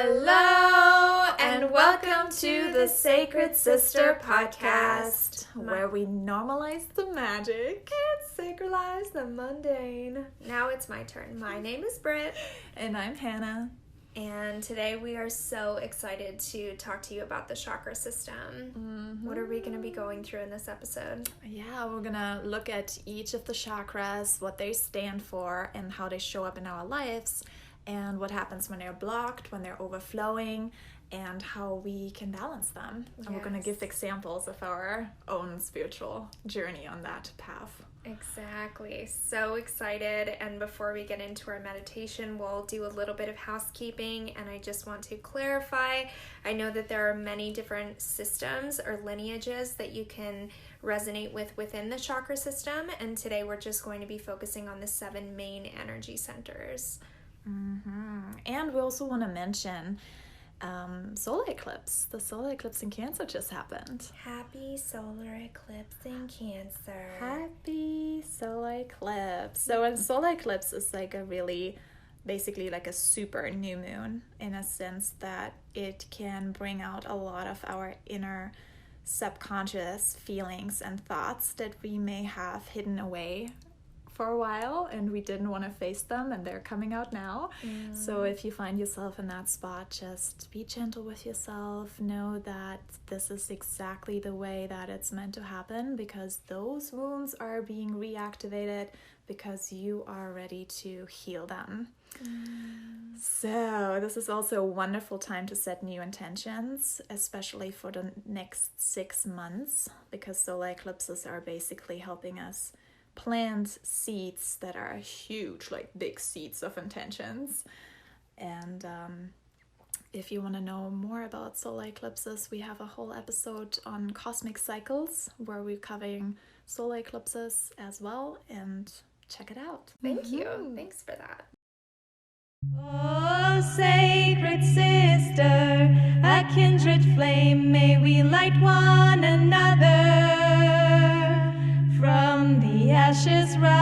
Hello, and welcome to the Sacred Sister Podcast, where we normalize the magic and sacralize the mundane. Now it's my turn. My name is Britt. And I'm Hannah. And today we are so excited to talk to you about the chakra system. Mm-hmm. What are we going to be going through in this episode? Yeah, we're going to look at each of the chakras, what they stand for, and how they show up in our lives, and what happens when they're blocked, when they're overflowing, and how we can balance them. Yes. And we're going to give examples of our own spiritual journey on that path. Exactly. So excited. And before we get into our meditation, we'll do a little bit of housekeeping. And I just want to clarify, I know that there are many different systems or lineages that you can resonate with within the chakra system. And today we're just going to be focusing on the 7 main energy centers. Mm-hmm. And we also want to mention solar eclipse. The solar eclipse in Cancer just happened. Happy solar eclipse in Cancer. Happy solar eclipse. So a solar eclipse is like basically like a super new moon, in a sense that it can bring out a lot of our inner subconscious feelings and thoughts that we may have hidden away for a while and we didn't want to face them, and they're coming out now. So if you find yourself in that spot, just be gentle with yourself. Know that this is exactly the way that it's meant to happen, because those wounds are being reactivated because you are ready to heal them. So this is also a wonderful time to set new intentions, especially for the next 6 months, because solar eclipses are basically helping us plant seeds that are huge, like big seeds of intentions. And if you want to know more about solar eclipses, we have a whole episode on cosmic cycles where we're covering solar eclipses as well, and check it out. Thank you. Thanks for that. Oh, sacred sister, a kindred flame, may we light one another. From the ashes rise,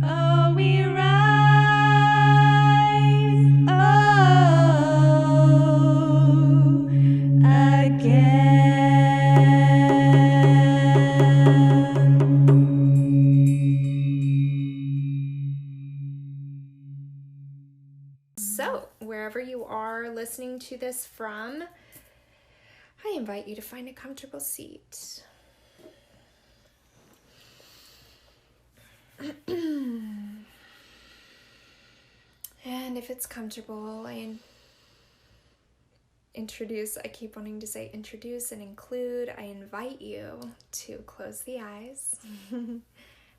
oh, we rise, oh, again. So, wherever you are listening to this from, I invite you to find a comfortable seat. And if it's comfortable, I keep wanting to say introduce and include. I invite you to close the eyes.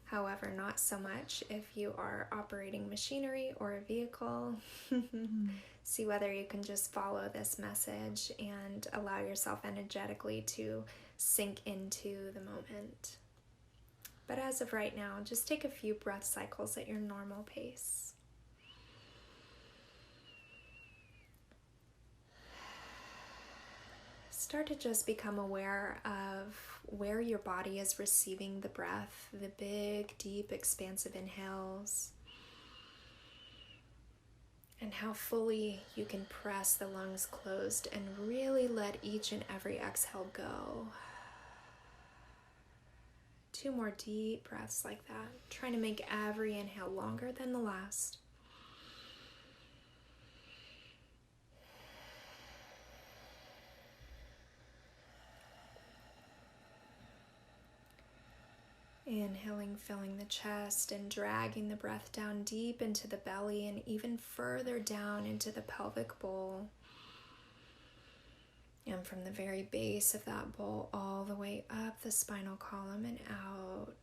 However, not so much if you are operating machinery or a vehicle. See whether you can just follow this message and allow yourself energetically to sink into the moment. But as of right now, just take a few breath cycles at your normal pace. Start to just become aware of where your body is receiving the breath, the big, deep, expansive inhales, and how fully you can press the lungs closed and really let each and every exhale go. 2 more deep breaths like that, trying to make every inhale longer than the last. Inhaling, filling the chest and dragging the breath down deep into the belly and even further down into the pelvic bowl. And from the very base of that bowl all the way up the spinal column and out.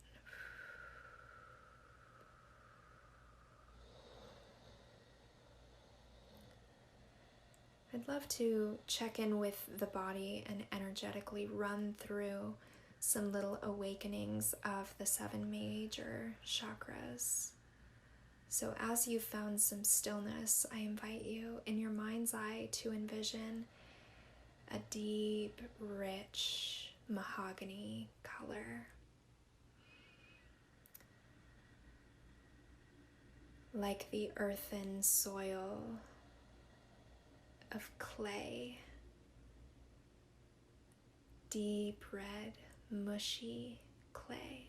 I'd love to check in with the body and energetically run through some little awakenings of the 7 major chakras. So as you've found some stillness, I invite you in your mind's eye to envision a deep, rich mahogany color. like the earthen soil of clay, deep red, mushy clay.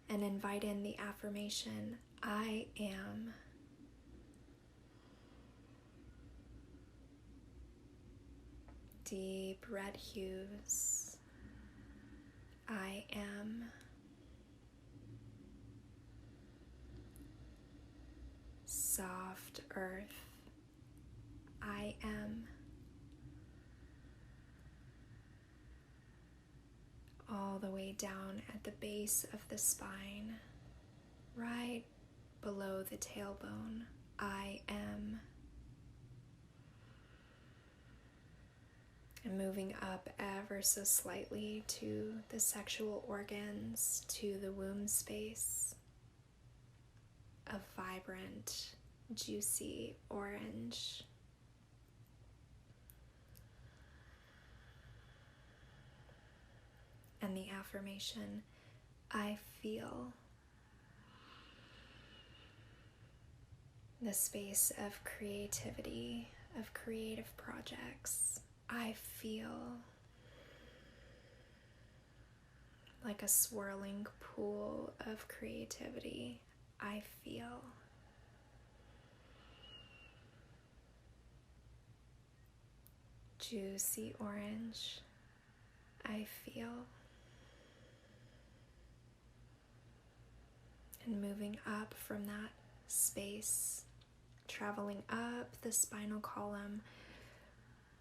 And invite in the affirmation, I am. Deep red hues, I am. Soft earth, I am. All the way down at the base of the spine, right below the tailbone, I am. And moving up ever so slightly to the sexual organs, to the womb space, a vibrant, juicy orange. And the affirmation, I feel. The space of creativity, of creative projects. I feel like a swirling pool of creativity. I feel. Juicy orange. I feel. And moving up from that space, traveling up the spinal column,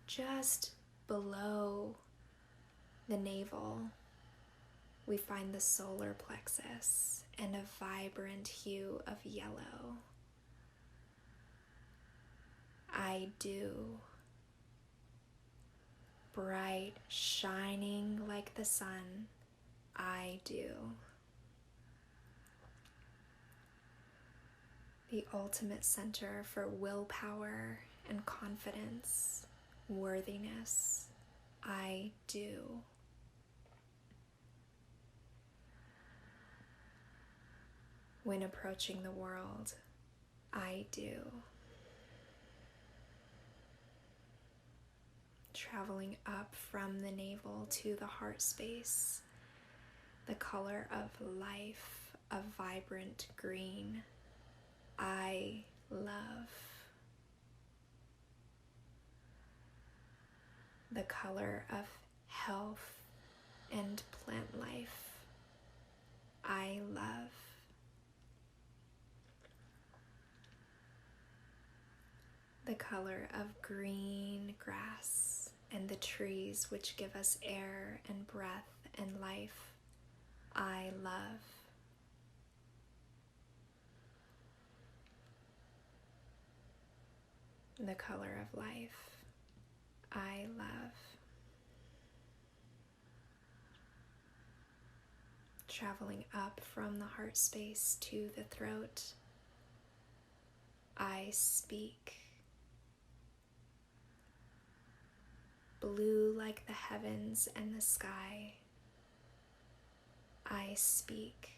just below the navel, we find the solar plexus and a vibrant hue of yellow. I do. Bright, shining like the sun, I do. The ultimate center for willpower and confidence, worthiness, I do. When approaching the world, I do. Traveling up from the navel to the heart space, the color of life, a vibrant green, I love. The color of health and plant life, I love. The color of green grass and the trees which give us air and breath and life, I love. The color of life, I love. Traveling up from the heart space to the throat, I speak. Blue like the heavens and the sky, I speak.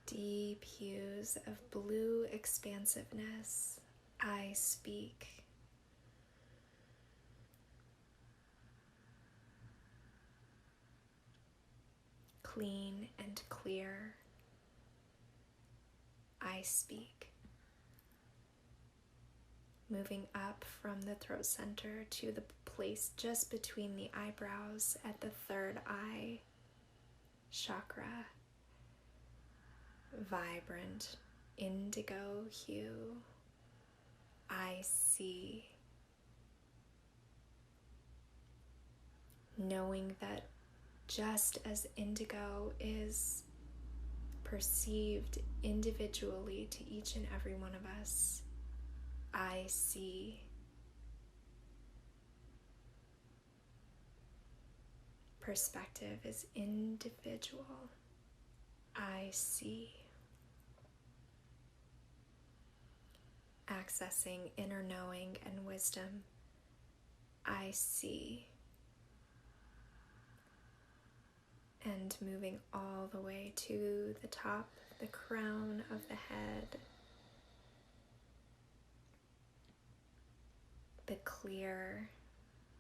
Deep hues of blue expansiveness, I speak. Clean and clear, I speak. Moving up from the throat center to the place just between the eyebrows at the third eye chakra. Vibrant indigo hue, I see. Knowing that just as indigo is perceived individually to each and every one of us, I see. Perspective is individual. I see. Accessing inner knowing and wisdom, I see. and moving all the way to the top, the crown of the head. The clear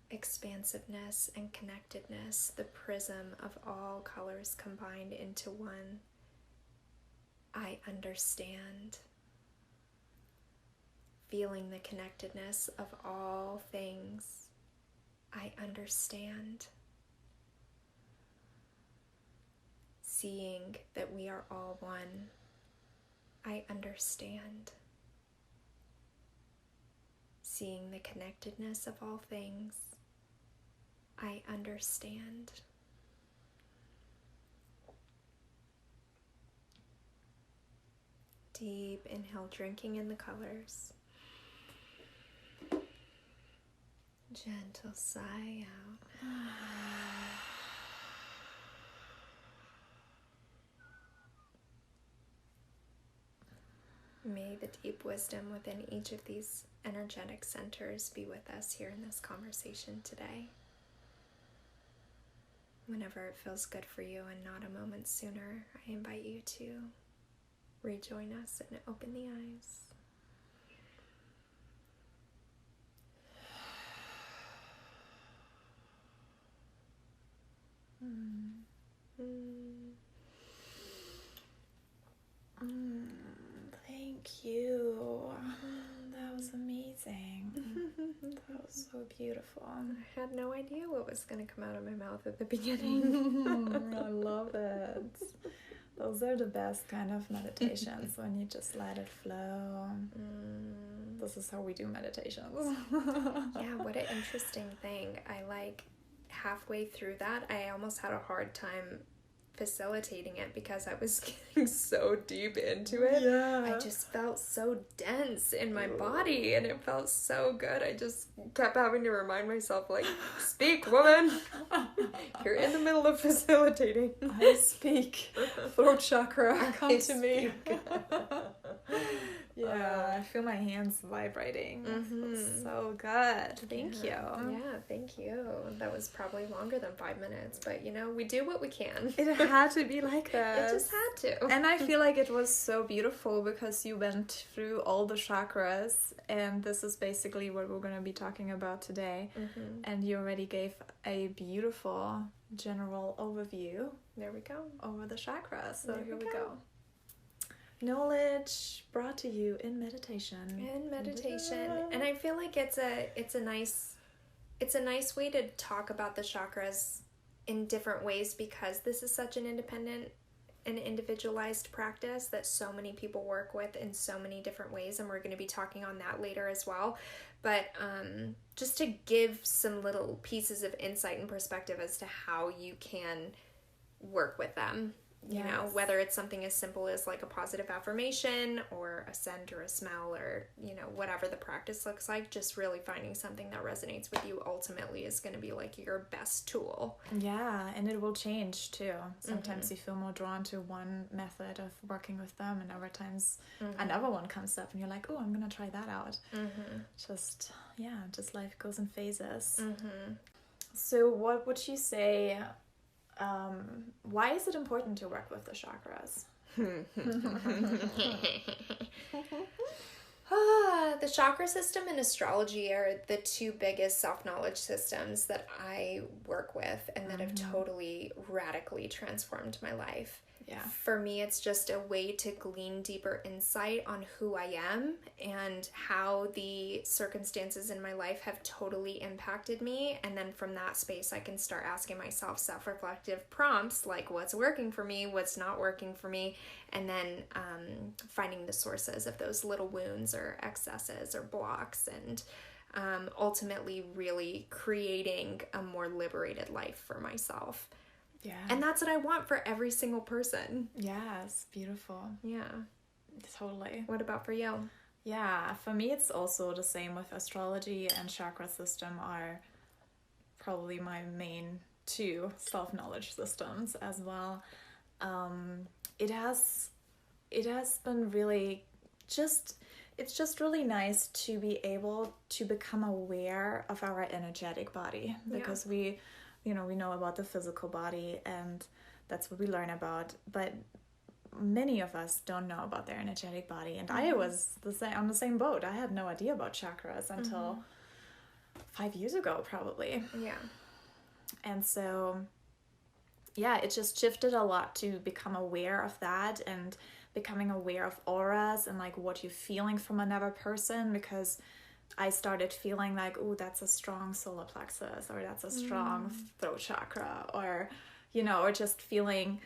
expansiveness and connectedness, the prism of all colors combined into one. I understand. Feeling the connectedness of all things. I understand. Seeing that we are all one. I understand. Seeing the connectedness of all things. I understand. Deep inhale, drinking in the colors. Gentle sigh out. May the deep wisdom within each of these energetic centers be with us here in this conversation today. Whenever it feels good for you and not a moment sooner, I invite you to rejoin us and open the eyes. Thank you. That was amazing. That was so beautiful. I had no idea what was going to come out of my mouth at the beginning. I love it. Those are the best kind of meditations, when you just let it flow. This is how we do meditations. Yeah, what an interesting thing. I halfway through that, I almost had a hard time facilitating it because I was getting so deep into it. Yeah. I just felt so dense in my body and it felt so good. I just kept having to remind myself, speak, woman. You're in the middle of facilitating. I speak. Throat chakra, come to me. Yeah, I feel my hands vibrating. It's so good. Thank you. Yeah, thank you. That was probably longer than 5 minutes, but we do what we can. It had to be like that. It just had to. And I feel like it was so beautiful because you went through all the chakras, and this is basically what we're going to be talking about today. And you already gave a beautiful general overview. There we go. Over the chakras. So There here we we go. go. Knowledge brought to you in meditation. And I feel like it's a nice way to talk about the chakras in different ways, because this is such an independent and individualized practice that so many people work with in so many different ways, and we're going to be talking on that later as well. But just to give some little pieces of insight and perspective as to how you can work with them. You know, whether it's something as simple as a positive affirmation or a scent or a smell or, whatever the practice looks like, just really finding something that resonates with you ultimately is going to be your best tool. Yeah, and it will change too. Sometimes you feel more drawn to one method of working with them, and other times another one comes up and you're like, oh, I'm going to try that out. Just life goes in phases. So what would you say... why is it important to work with the chakras? The chakra system and astrology are the two biggest self-knowledge systems that I work with and that have totally radically transformed my life. Yeah. For me, it's just a way to glean deeper insight on who I am and how the circumstances in my life have totally impacted me. And then from that space, I can start asking myself self-reflective prompts like what's working for me, what's not working for me, and then finding the sources of those little wounds or excesses or blocks, and ultimately really creating a more liberated life for myself. Yeah. And that's what I want for every single person. Yes, beautiful. Yeah. Totally. What about for you? Yeah, for me it's also the same with astrology and chakra system are probably my main two self-knowledge systems as well. It has been really it's just really nice to be able to become aware of our energetic body, because we know about the physical body, and That's what we learn about. But many of us don't know about their energetic body. And I was on the same boat. I had no idea about chakras until 5 years ago, probably. Yeah. And so, yeah, it just shifted a lot to become aware of that and becoming aware of auras and like what you're feeling from another person, because I started feeling like, oh, that's a strong solar plexus, or that's a strong throat chakra, or, you know, or just feeling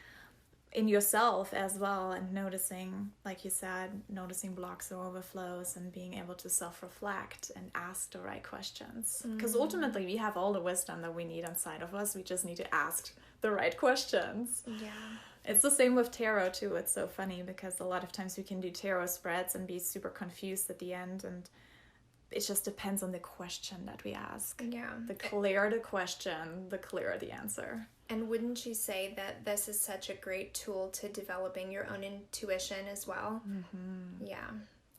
in yourself as well, and noticing, like you said, noticing blocks or overflows, and being able to self-reflect and ask the right questions. Because ultimately we have all the wisdom that we need inside of us. We just need to ask the right questions. Yeah. It's the same with tarot too. It's so funny because a lot of times we can do tarot spreads and be super confused at the end, and it just depends on the question that we ask. Yeah. The clearer the question, the clearer the answer. And wouldn't you say that this is such a great tool to developing your own intuition as well? Yeah.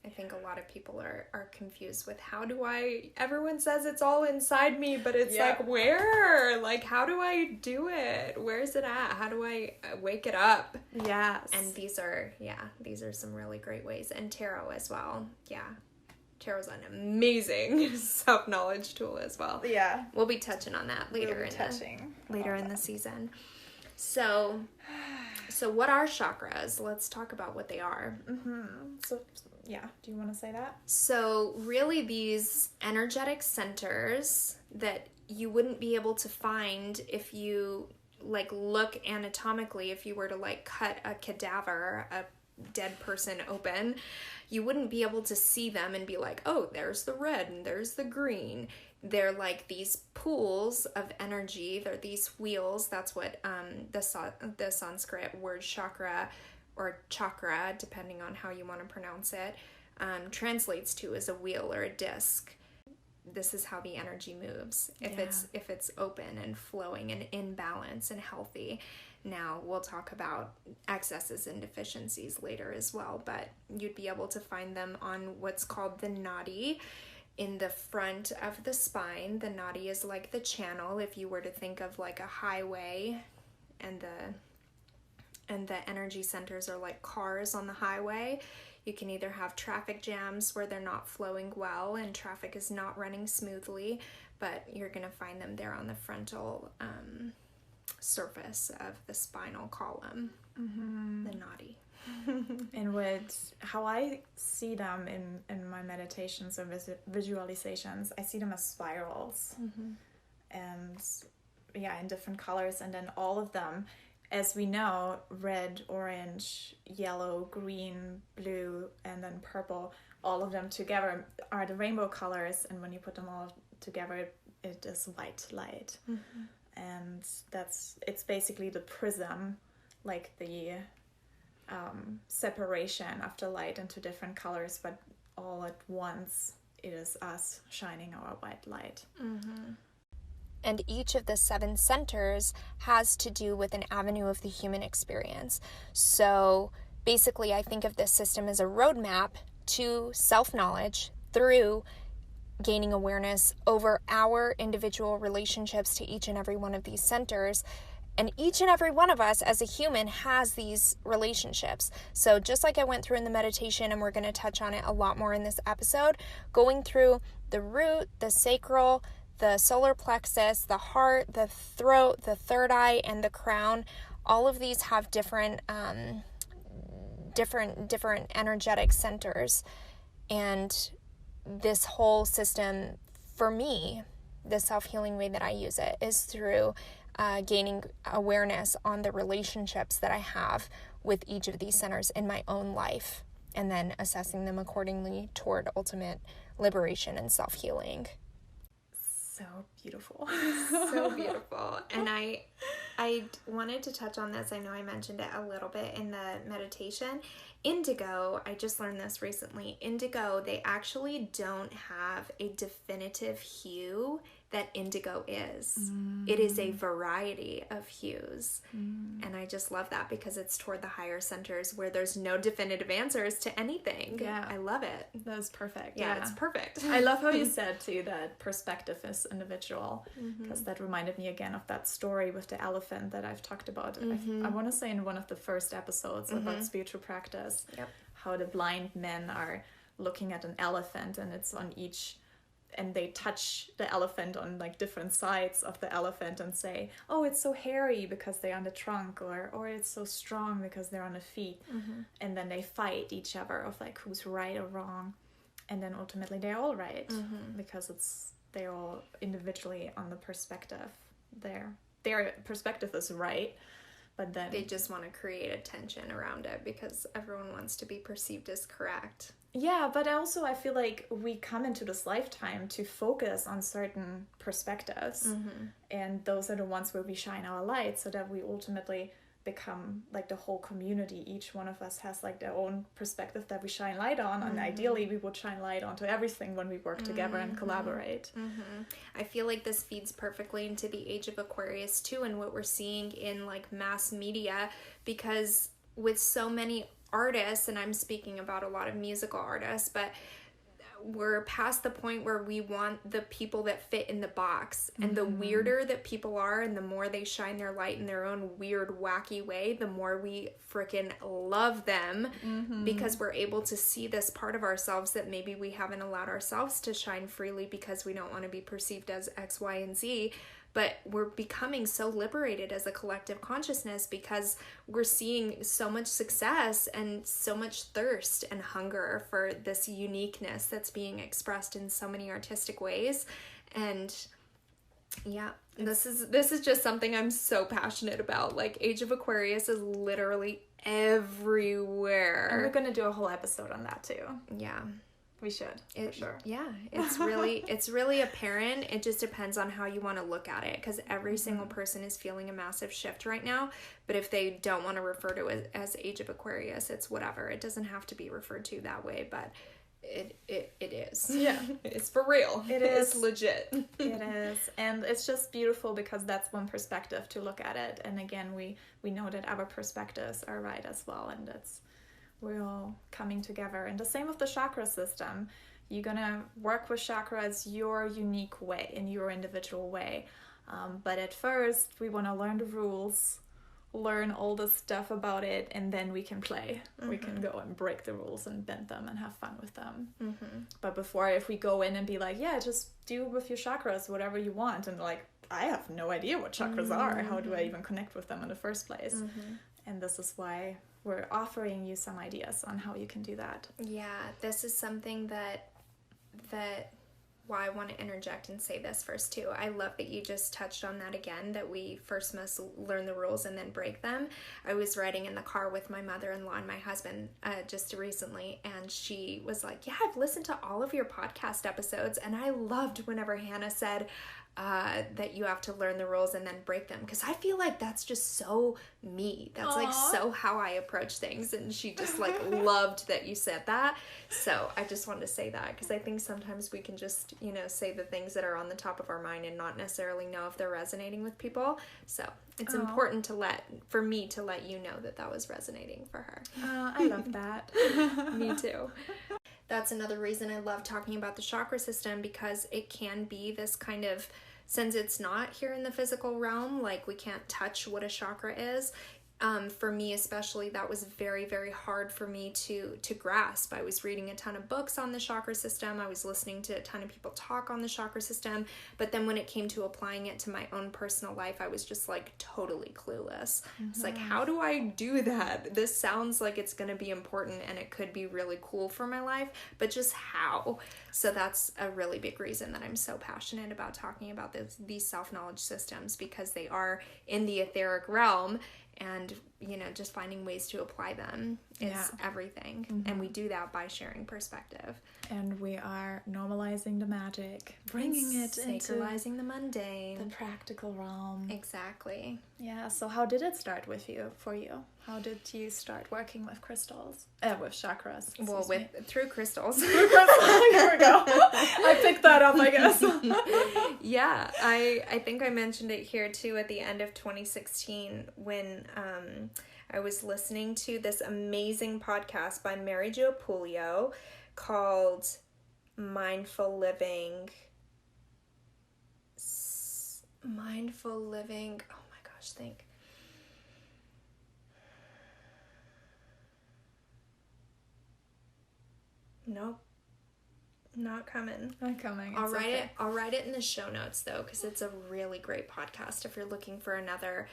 I think a lot of people are confused with everyone says it's all inside me, but it's like, where? Like, how do I do it? Where is it at? How do I wake it up? Yes. And these are some really great ways. And tarot as well. Yeah. Tarot's an amazing self-knowledge tool as well. Yeah. We'll be touching on that later in the season. So what are chakras? Let's talk about what they are. So, yeah, do you want to say that? So really these energetic centers that you wouldn't be able to find if you like look anatomically, if you were to like cut a cadaver, a dead person open, you wouldn't be able to see them and be like, oh, there's the red and there's the green. They're like these pools of energy. They're these wheels. That's what the Sanskrit word chakra, or chakra, depending on how you want to pronounce it, translates to as a wheel or a disc. This is how the energy moves. If it's open and flowing and in balance and healthy. Now, we'll talk about excesses and deficiencies later as well, but you'd be able to find them on what's called the nadi in the front of the spine. The nadi is like the channel, if you were to think of like a highway, and the energy centers are like cars on the highway. You can either have traffic jams where they're not flowing well and traffic is not running smoothly, but you're going to find them there on the frontal surface of the spinal column, the nadi. And how I see them in my meditations or visualizations, I see them as spirals, and in different colors, and then all of them, as we know, red, orange, yellow, green, blue, and then purple, all of them together are the rainbow colors, and when you put them all together, it is white light. And it's basically the prism, like the separation of the light into different colors, but all at once it is us shining our white light. And each of the 7 centers has to do with an avenue of the human experience. So basically, I think of this system as a roadmap to self-knowledge through gaining awareness over our individual relationships to each and every one of these centers. And each and every one of us as a human has these relationships. So just like I went through in the meditation, and we're going to touch on it a lot more in this episode, going through the root, the sacral, the solar plexus, the heart, the throat, the third eye, and the crown, all of these have different energetic centers. And this whole system, for me, the self-healing way that I use it is through gaining awareness on the relationships that I have with each of these centers in my own life, and then assessing them accordingly toward ultimate liberation and self-healing. So beautiful. So beautiful. And I wanted to touch on this. I know I mentioned it a little bit in the meditation. Indigo, I just learned this recently. Indigo, they actually don't have a definitive hue that indigo is. It is a variety of hues. And I just love that because it's toward the higher centers where there's no definitive answers to anything. Yeah. I love it. That was perfect. Yeah, it's perfect. I love how you said too that perspective is individual, because that reminded me again of that story with the elephant that I've talked about. I want to say in one of the first episodes about spiritual practice, how the blind men are looking at an elephant and it's on each, and they touch the elephant on like different sides of the elephant and say, oh, it's so hairy because they're on the trunk, or it's so strong because they're on the feet. And then they fight each other of like who's right or wrong, and then ultimately they're all right because they're all individually on the perspective. Their perspective is right, but then they just want to create a tension around it because everyone wants to be perceived as correct. Yeah, but also I feel like we come into this lifetime to focus on certain perspectives, and those are the ones where we shine our light, so that we ultimately become like the whole community. Each one of us has like their own perspective that we shine light on, and ideally we would shine light onto everything when we work together and collaborate. I feel like this feeds perfectly into the age of Aquarius too, and what we're seeing in like mass media, because with so many artists, and I'm speaking about a lot of musical artists, but we're past the point where we want the people that fit in the box, and the weirder that people are and the more they shine their light in their own weird wacky way, the more we freaking love them, because we're able to see this part of ourselves that maybe we haven't allowed ourselves to shine freely because we don't want to be perceived as X, Y, and Z. But we're becoming so liberated as a collective consciousness because we're seeing so much success and so much thirst and hunger for this uniqueness that's being expressed in so many artistic ways. And yeah, this is just something I'm so passionate about. Like, Age of Aquarius is literally everywhere. And we're going to do a whole episode on that too. Yeah. We should, for sure. Yeah, it's really apparent. It just depends on how you want to look at it, because every single person is feeling a massive shift right now. But if they don't want to refer to it as Age of Aquarius, it's whatever. It doesn't have to be referred to that way, but it is. Yeah. It's for real. It is. It's legit. It is. And it's just beautiful because that's one perspective to look at it. And again, we know that our perspectives are right as well, and we're all coming together. And the same with the chakra system. You're gonna work with chakras your unique way, in your individual way. But at first, we want to learn the rules, learn all the stuff about it, and then we can play. We can go and break the rules and bend them and have fun with them. But before, if we go in and be like, yeah, just do with your chakras whatever you want, and like, I have no idea what chakras are. How do I even connect with them in the first place? And this is why we're offering you some ideas on how you can do that. Yeah, this is something that I want to interject and say this first too. I love that you just touched on that again, that we first must learn the rules and then break them. I was riding in the car with my mother-in-law and my husband just recently, and she was like, yeah, I've listened to all of your podcast episodes, and I loved whenever Hannah said that you have to learn the rules and then break them, because I feel like that's just so me. That's like so how I approach things, and she just like loved that you said that. So I just wanted to say that, because I think sometimes we can just, say the things that are on the top of our mind and not necessarily know if they're resonating with people. So it's important for me to let you know that was resonating for her. I love that. Me too. That's another reason I love talking about the chakra system, because it can be this kind of, since it's not here in the physical realm, like we can't touch what a chakra is. For me especially, that was very, very hard for me to grasp. I was reading a ton of books on the chakra system. I was listening to a ton of people talk on the chakra system. But then when it came to applying it to my own personal life, I was just like totally clueless. It's like, how do I do that? This sounds like it's going to be important and it could be really cool for my life, but just how? So that's a really big reason that I'm so passionate about talking about these self-knowledge systems, because they are in the etheric realm. And, just finding ways to apply them is everything. And we do that by sharing perspective. And we are normalizing the magic, bringing it into sacralizing the mundane. The practical realm. Exactly. Yeah, so how did it start for you? How did you start working with crystals? With chakras. Well, through crystals. Here we go. I picked that up, I guess. Yeah, I think I mentioned it here too at the end of 2016 when I was listening to this amazing podcast by Mary Jo Pulio called Mindful Living. Oh my gosh, think. Nope. Not coming. Not coming. I'll write it in the show notes though, because it's a really great podcast if you're looking for another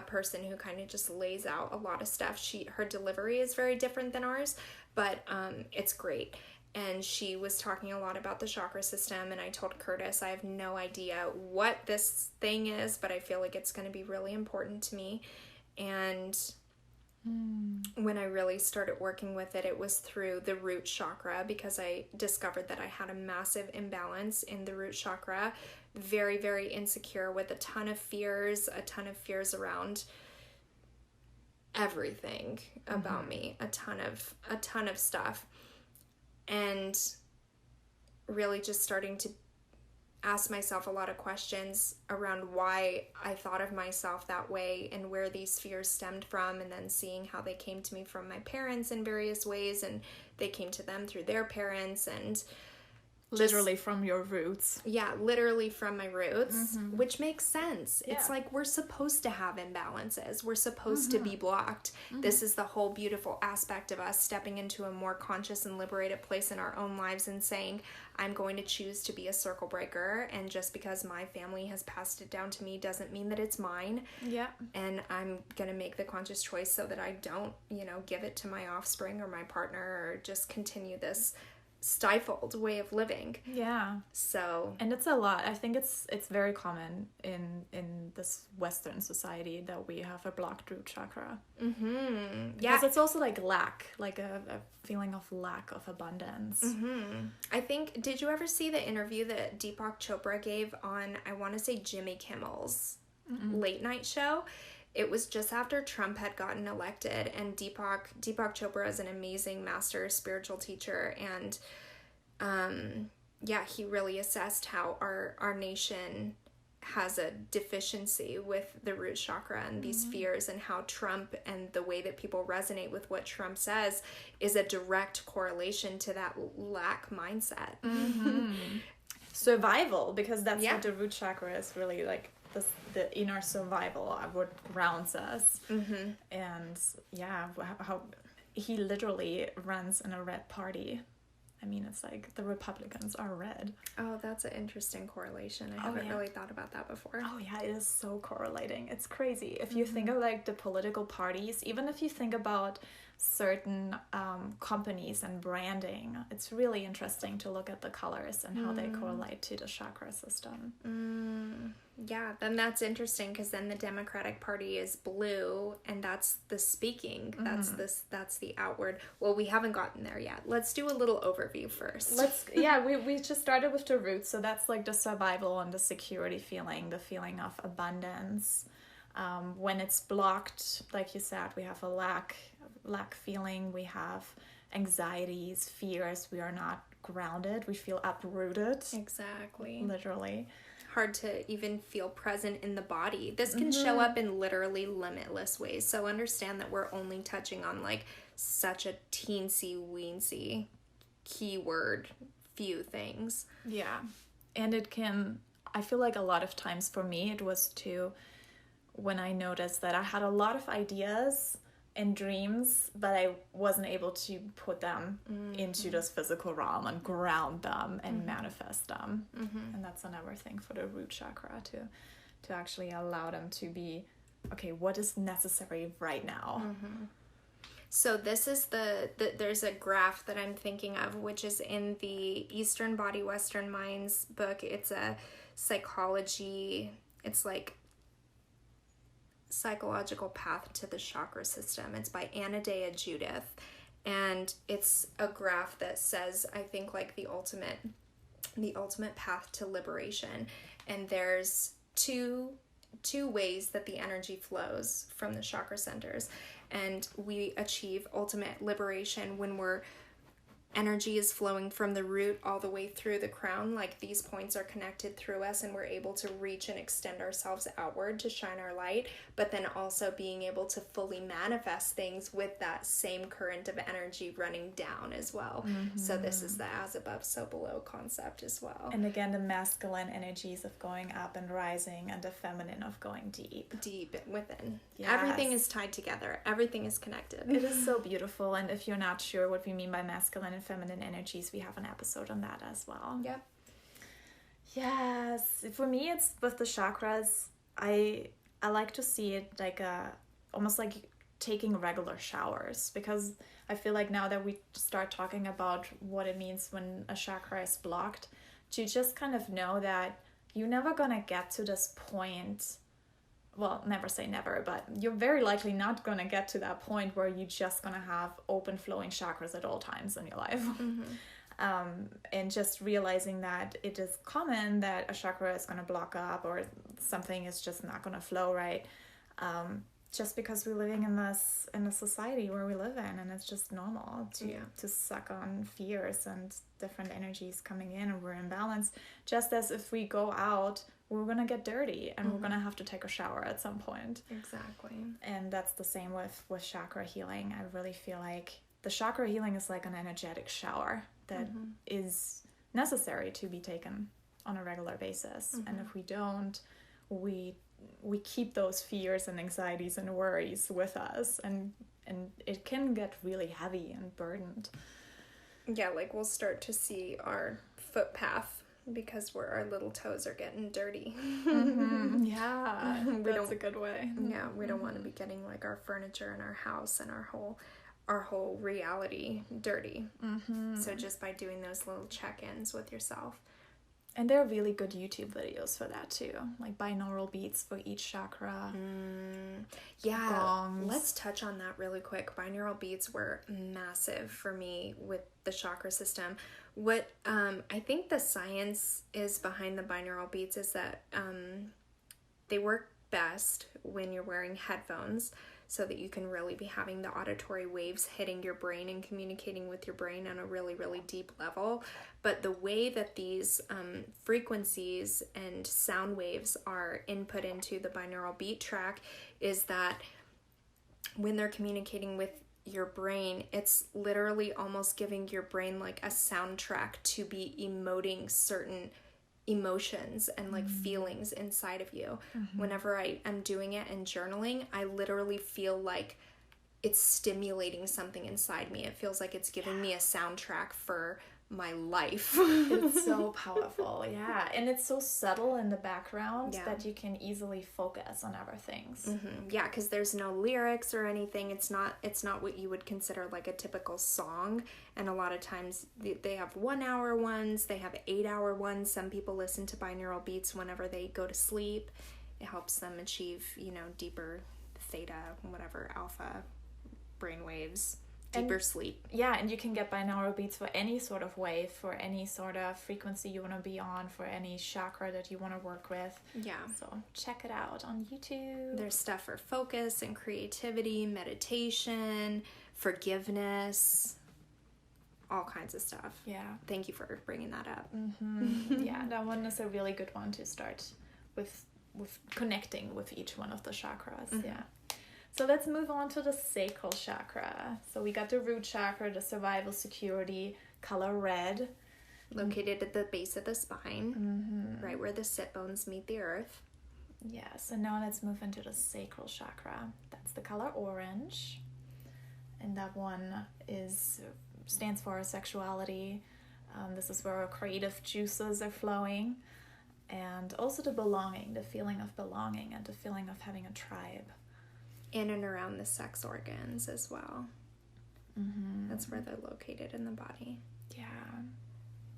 person who kind of just lays out a lot of stuff. Her delivery is very different than ours, but it's great. And she was talking a lot about the chakra system, and I told Curtis I have no idea what this thing is, but I feel like it's going to be really important to me. And when I really started working with it, it was through the root chakra, because I discovered that I had a massive imbalance in the root chakra, very, very insecure, with a ton of fears around everything about me, a ton of stuff. And really just starting to ask myself a lot of questions around why I thought of myself that way and where these fears stemmed from, and then seeing how they came to me from my parents in various ways, and they came to them through their parents, and literally from your roots. Yeah, literally from my roots, which makes sense. Yeah. It's like we're supposed to have imbalances. We're supposed to be blocked. This is the whole beautiful aspect of us stepping into a more conscious and liberated place in our own lives and saying, I'm going to choose to be a circle breaker, and just because my family has passed it down to me doesn't mean that it's mine. Yeah. And I'm going to make the conscious choice so that I don't, give it to my offspring or my partner, or just continue this stifled way of living. Yeah. So, and it's a lot. I think it's very common in this Western society that we have a blocked root chakra. Because it's also like lack, like a feeling of lack of abundance. I think, did you ever see the interview that Deepak Chopra gave on, I want to say, Jimmy Kimmel's late night show? It was just after Trump had gotten elected, and Deepak Chopra is an amazing master spiritual teacher, and he really assessed how our nation has a deficiency with the root chakra and these fears, and how Trump and the way that people resonate with what Trump says is a direct correlation to that lack mindset. Survival, because that's what the root chakra is really like. The inner survival, what grounds us. And how he literally runs in a red party. I mean, it's like the Republicans are red. Oh, that's an interesting correlation. I haven't really thought about that before. Oh yeah, it is so correlating. It's crazy. If you think of like the political parties, even if you think about certain companies and branding, it's really interesting to look at the colors and how they correlate to the chakra system. Yeah, then that's interesting, because then the Democratic Party is blue, and that's the speaking. That's the outward. Well, we haven't gotten there yet. Let's do a little overview first. We just started with the roots, so that's like the survival and the security feeling, the feeling of abundance. When it's blocked, like you said, we have a lack feeling, we have anxieties, fears, we are not grounded, we feel uprooted. Exactly. Literally. Hard to even feel present in the body. This can show up in literally limitless ways. So understand that we're only touching on like such a teensy-weensy keyword few things. Yeah. And I feel like a lot of times for me it was when I noticed that I had a lot of ideas and dreams, but I wasn't able to put them into this physical realm and ground them and manifest them. And that's another thing for the root chakra, to actually allow them to be, okay, what is necessary right now? So this is there's a graph that I'm thinking of, which is in the Eastern Body, Western Minds book. It's a psychology, it's like psychological path to the chakra system. It's by Anadea Judith, and it's a graph that says, I think, like the ultimate path to liberation. And there's two two ways that the energy flows from the chakra centers, and we achieve ultimate liberation when energy is flowing from the root all the way through the crown. Like, these points are connected through us, and we're able to reach and extend ourselves outward to shine our light, but then also being able to fully manifest things with that same current of energy running down as well. So this is the as above, so below concept as well. And again, the masculine energies of going up and rising, and the feminine of going deep Within. Yes. Everything is tied together. Everything is connected. It is so beautiful. And if you're not sure what we mean by masculine and feminine energies, we have an episode on that as well. Yep. Yes. For me, it's with the chakras, I like to see it like almost like taking regular showers, because I feel like now that we start talking about what it means when a chakra is blocked, to just kind of know that you're never gonna get to this point. Well, never say never, but you're very likely not going to get to that point where you're just going to have open flowing chakras at all times in your life. And just realizing that it is common that a chakra is going to block up, or something is just not going to flow right. Just because we're living in a society where we live in, and it's just normal to suck on fears and different energies coming in, and we're in balance. Just as if we go out, we're going to get dirty, and we're going to have to take a shower at some point. Exactly. And that's the same with chakra healing. I really feel like the chakra healing is like an energetic shower that is necessary to be taken on a regular basis. And if we don't, we keep those fears and anxieties and worries with us, and it can get really heavy and burdened. Yeah, like we'll start to see our footpath because our little toes are getting dirty. Yeah, that's a good way. Yeah, we don't want to be getting like our furniture and our house and our whole reality dirty. So just by doing those little check-ins with yourself. And there are really good YouTube videos for that too, like binaural beats for each chakra. Yeah, gongs. Let's touch on that really quick. Binaural beats were massive for me with the chakra system. What I think the science is behind the binaural beats is that they work best when you're wearing headphones, so that you can really be having the auditory waves hitting your brain and communicating with your brain on a really, really deep level. But the way that these frequencies and sound waves are input into the binaural beat track is that when they're communicating with your brain, it's literally almost giving your brain like a soundtrack to be emoting certain emotions and like feelings inside of you. Whenever I am doing it and journaling, I literally feel like it's stimulating something inside me. It feels like it's giving me a soundtrack for my life. It's so powerful, yeah. And it's so subtle in the background that you can easily focus on other things. Yeah, because there's no lyrics or anything. It's not what you would consider like a typical song. And a lot of times they have 1 hour ones, they have 8 hour ones. Some people listen to binaural beats whenever they go to sleep. It helps them achieve, deeper theta, whatever, alpha brain waves. Deeper sleep. Yeah, and you can get binaural beats for any sort of wave, for any sort of frequency you want to be on, for any chakra that you want to work with. Yeah. So check it out on YouTube. There's stuff for focus and creativity, meditation, forgiveness, all kinds of stuff. Yeah. Thank you for bringing that up. Yeah, that one is a really good one to start with connecting with each one of the chakras. Yeah. So let's move on to the sacral chakra. So we got the root chakra, the survival, security, color red. Located at the base of the spine, right where the sit bones meet the earth. Yes, and now let's move into the sacral chakra. That's the color orange. And that one stands for sexuality. This is where our creative juices are flowing. And also the belonging, the feeling of belonging and the feeling of having a tribe. In and around the sex organs as well. That's where they're located in the body. Yeah.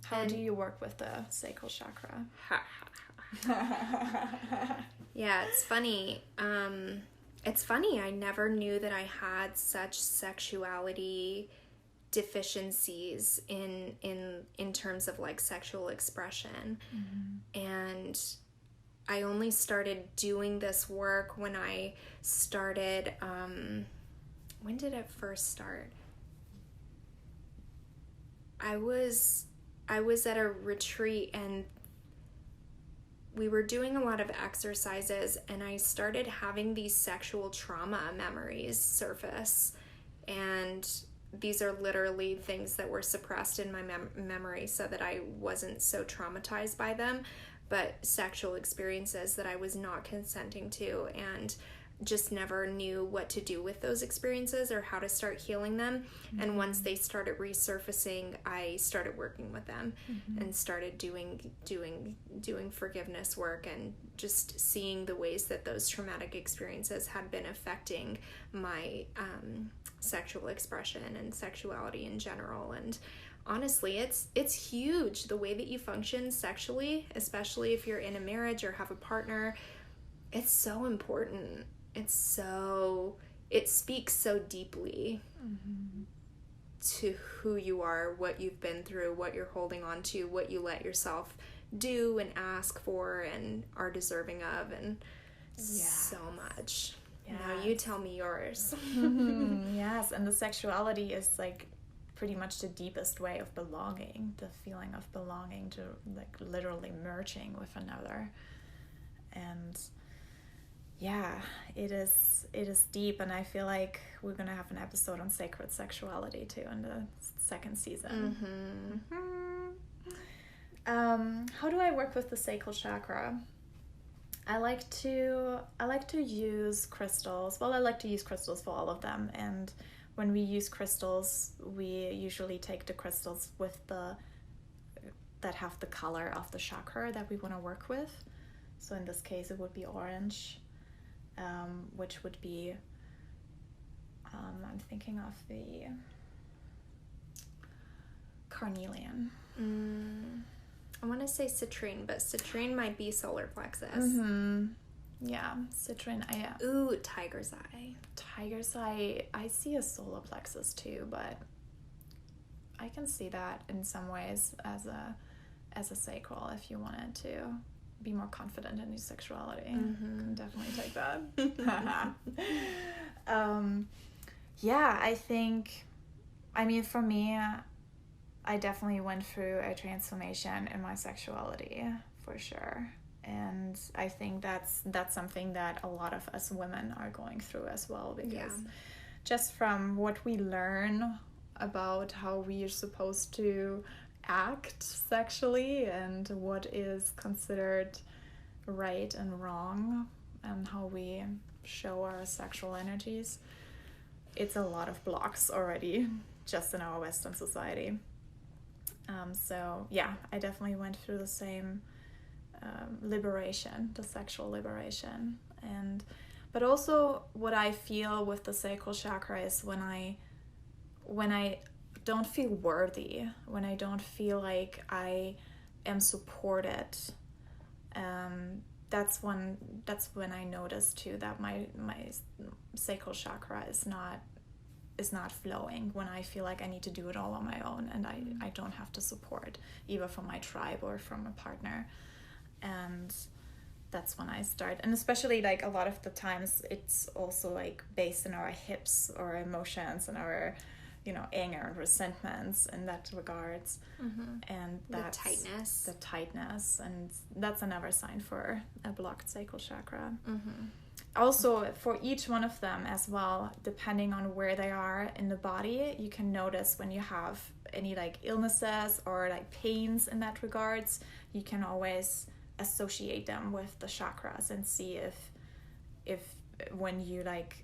How do you work with the sacral chakra? Yeah, it's funny. I never knew that I had such sexuality deficiencies in terms of like sexual expression. And I only started doing this work when I started, when did it first start? I was at a retreat, and we were doing a lot of exercises, and I started having these sexual trauma memories surface. And these are literally things that were suppressed in my memory so that I wasn't so traumatized by them, but sexual experiences that I was not consenting to, and just never knew what to do with those experiences or how to start healing them. And once they started resurfacing, I started working with them and started doing forgiveness work, and just seeing the ways that those traumatic experiences had been affecting my sexual expression and sexuality in general. And honestly, it's huge, the way that you function sexually, especially if you're in a marriage or have a partner. It's so important. It speaks so deeply to who you are, what you've been through, what you're holding on to, what you let yourself do and ask for and are deserving of, and so much. Yes. Now you tell me yours. Yes, and the sexuality is like pretty much the deepest way of belonging, the feeling of belonging, to like literally merging with another. And yeah, it is deep, and I feel like we're gonna have an episode on sacred sexuality too in the second season. How do I work with the sacral chakra? I like to use crystals. Well, I like to use crystals for all of them, and when we use crystals, we usually take the crystals with that have the color of the chakra that we want to work with. So in this case, it would be orange. Which would be, I'm thinking of the carnelian. I want to say citrine, but citrine might be solar plexus. Yeah, citrine. Ooh, tiger's eye. Tiger's eye, I see a solar plexus too, but I can see that in some ways as a sacral if you wanted to be more confident in your sexuality. Can definitely take that. Yeah, I think, I mean, for me, I definitely went through a transformation in my sexuality, for sure. And I think that's something that a lot of us women are going through as well, because just from what we learn about how we are supposed to act sexually and what is considered right and wrong and how we show our sexual energies, it's a lot of blocks already just in our Western society. So yeah, I definitely went through the same liberation, the sexual liberation. But also what I feel with the sacral chakra is when I don't feel worthy, when I don't feel like I am supported, that's when I notice too that my sacral chakra is not flowing, when I feel like I need to do it all on my own and I don't have to support either from my tribe or from a partner. And that's when I start. And especially like a lot of the times it's also like based in our hips or emotions and our, anger and resentments in that regards. And that's the tightness, and that's another sign for a blocked sacral chakra. Also, for each one of them as well, depending on where they are in the body, you can notice when you have any like illnesses or like pains in that regards, you can always associate them with the chakras and see if when you like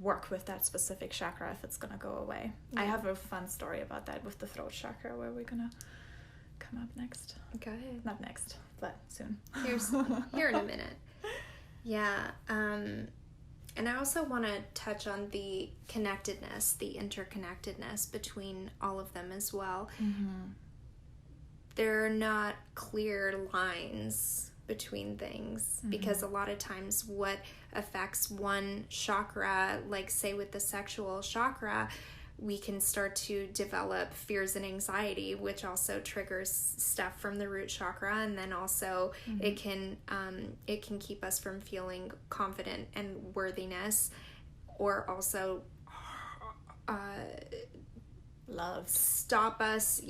work with that specific chakra, if it's gonna go away. I have a fun story about that with the throat chakra where we're gonna come up next. Go ahead. Not next, but soon. Here in a minute. Yeah, and I also want to touch on the connectedness, the interconnectedness between all of them as well. There are not clear lines between things, because a lot of times what affects one chakra, like say with the sexual chakra, we can start to develop fears and anxiety, which also triggers stuff from the root chakra. And then also it can keep us from feeling confident and worthiness, or also stop us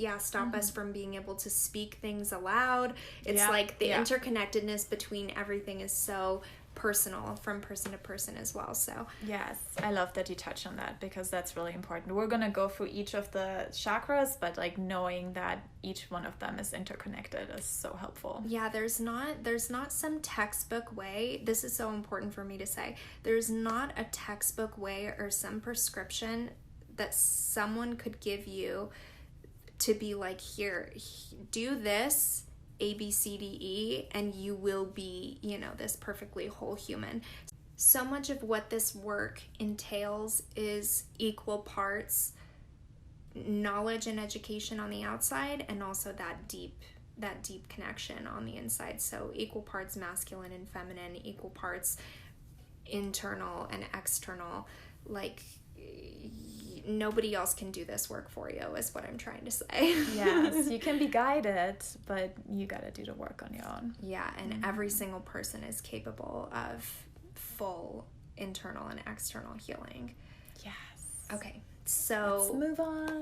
from being able to speak things aloud. It's like the interconnectedness between everything is so personal from person to person as well. So yes, I love that you touch on that, because that's really important. We're gonna go through each of the chakras, but like knowing that each one of them is interconnected is so helpful. Yeah, there's not some textbook way. This is so important for me to say. There's not a textbook way or some prescription that someone could give you to be like, here, do this A, B, C, D, E, and you will be, this perfectly whole human. So much of what this work entails is equal parts knowledge and education on the outside, and also that deep connection on the inside. So equal parts masculine and feminine, equal parts internal and external. Like, nobody else can do this work for you, is what I'm trying to say. Yes, you can be guided, but you got to do the work on your own. Yeah, and every single person is capable of full internal and external healing. Yes. Okay, so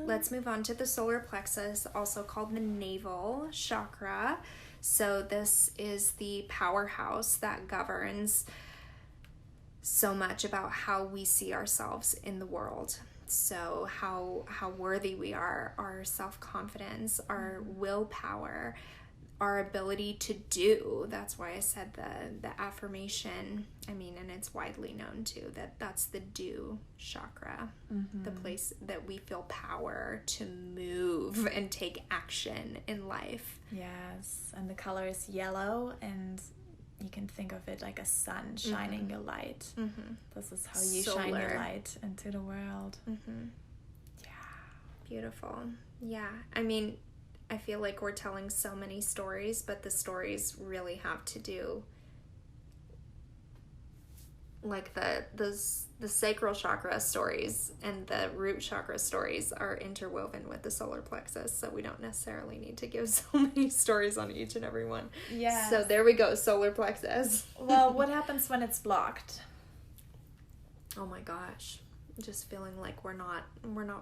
let's move on to the solar plexus, also called the navel chakra. So this is the powerhouse that governs so much about how we see ourselves in the world. So how worthy we are, our self-confidence, our willpower, our ability to do. That's why I said the affirmation. I mean, and it's widely known too, that's the do chakra, the place that we feel power to move and take action in life. Yes, and the color is yellow, and you can think of it like a sun shining your light. This is how you shine your light into the world. Yeah. Beautiful. Yeah. I mean, I feel like we're telling so many stories, but the stories really have to do, like the sacral chakra stories and the root chakra stories are interwoven with the solar plexus, so we don't necessarily need to give so many stories on each and every one. Yeah. So there we go, solar plexus. Well, what happens when it's blocked? Oh my gosh, just feeling like we're not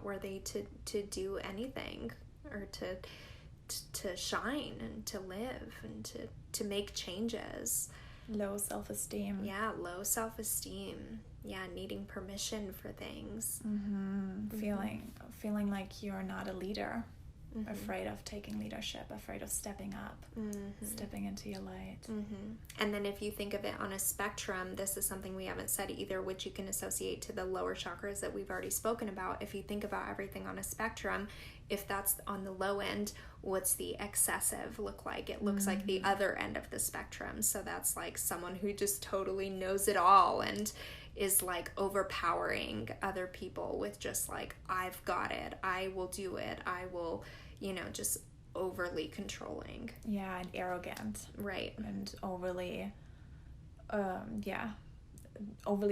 worthy to do anything, or to shine and to live and to make changes. Low self-esteem. Yeah, low self-esteem. Yeah, needing permission for things. Feeling like you're not a leader. Afraid of taking leadership, afraid of stepping up, stepping into your light. And then if you think of it on a spectrum, this is something we haven't said either, which you can associate to the lower chakras that we've already spoken about. If you think about everything on a spectrum, if that's on the low end, what's the excessive look like? It looks like the other end of the spectrum. So that's like someone who just totally knows it all and is like overpowering other people with just like, I've got it, I will do it, I will, just overly controlling. Yeah, and arrogant. Right. And overly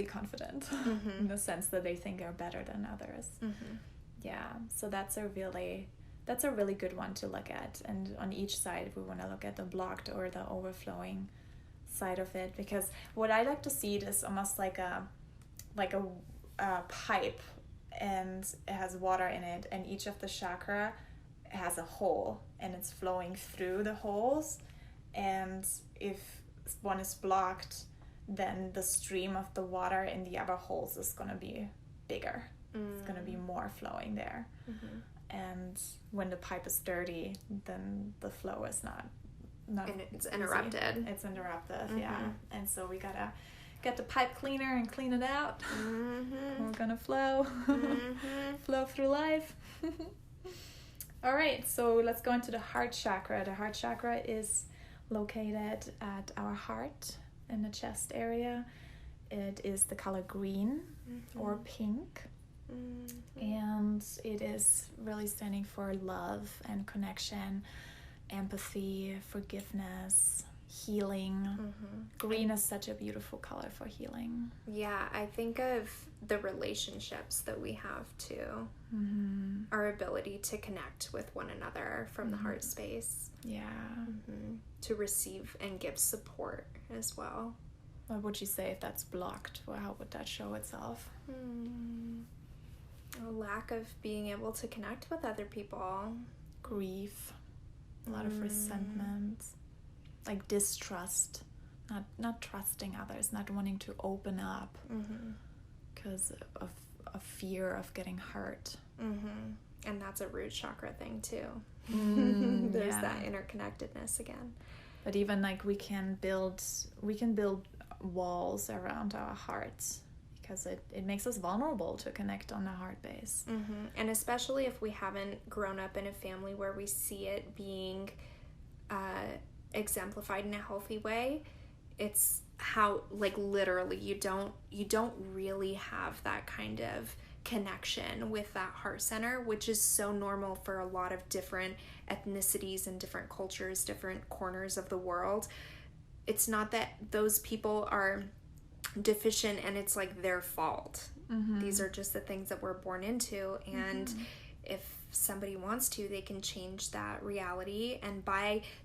confident in the sense that they think they're better than others. Yeah, so that's a really good one to look at. And on each side, we want to look at the blocked or the overflowing side of it, because what I like to see it is almost like a pipe, and it has water in it, and each of the chakra has a hole, and it's flowing through the holes. And if one is blocked, then the stream of the water in the other holes is going to be bigger. It's going to be more flowing there. And when the pipe is dirty, then the flow is not and it's interrupted. It's interrupted, yeah. And so we gotta get the pipe cleaner and clean it out. We're gonna flow through life. All right, so let's go into the heart chakra. The heart chakra is located at our heart in the chest area. It is the color green or pink. And it is really standing for love and connection, empathy, forgiveness, healing. Green is such a beautiful color for healing. Yeah, I think of the relationships that we have too. Our ability to connect with one another from the heart space. Yeah. To receive and give support as well. What would you say if that's blocked? Well, how would that show itself? A lack of being able to connect with other people. Grief. A lot of resentment. Like distrust. Not trusting others. Not wanting to open up. Because of fear of getting hurt. And that's a root chakra thing too. There's that interconnectedness again. But even like we can build walls around our hearts because it makes us vulnerable to connect on the heart base. And especially if we haven't grown up in a family where we see it being exemplified in a healthy way, it's how, like, literally you don't really have that kind of connection with that heart center, which is so normal for a lot of different ethnicities and different cultures, different corners of the world. It's not that those people are deficient and it's like their fault. These are just the things that we're born into, and if somebody wants to, they can change that reality. And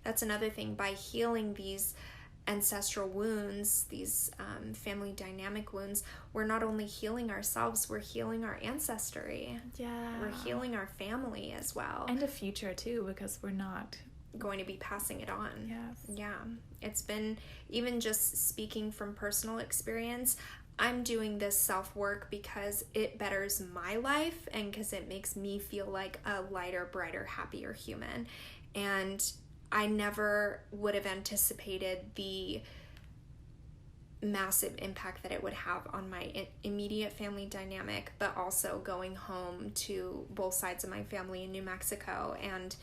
that's another thing, by healing these ancestral wounds, these family dynamic wounds, we're not only healing ourselves, we're healing our ancestry. We're healing our family as well. And the future too, because we're not going to be passing it on. It's been, even just speaking from personal experience, I'm doing this self-work because it betters my life and because it makes me feel like a lighter, brighter, happier human. And I never would have anticipated the massive impact that it would have on my immediate family dynamic, but also going home to both sides of my family in New Mexico. And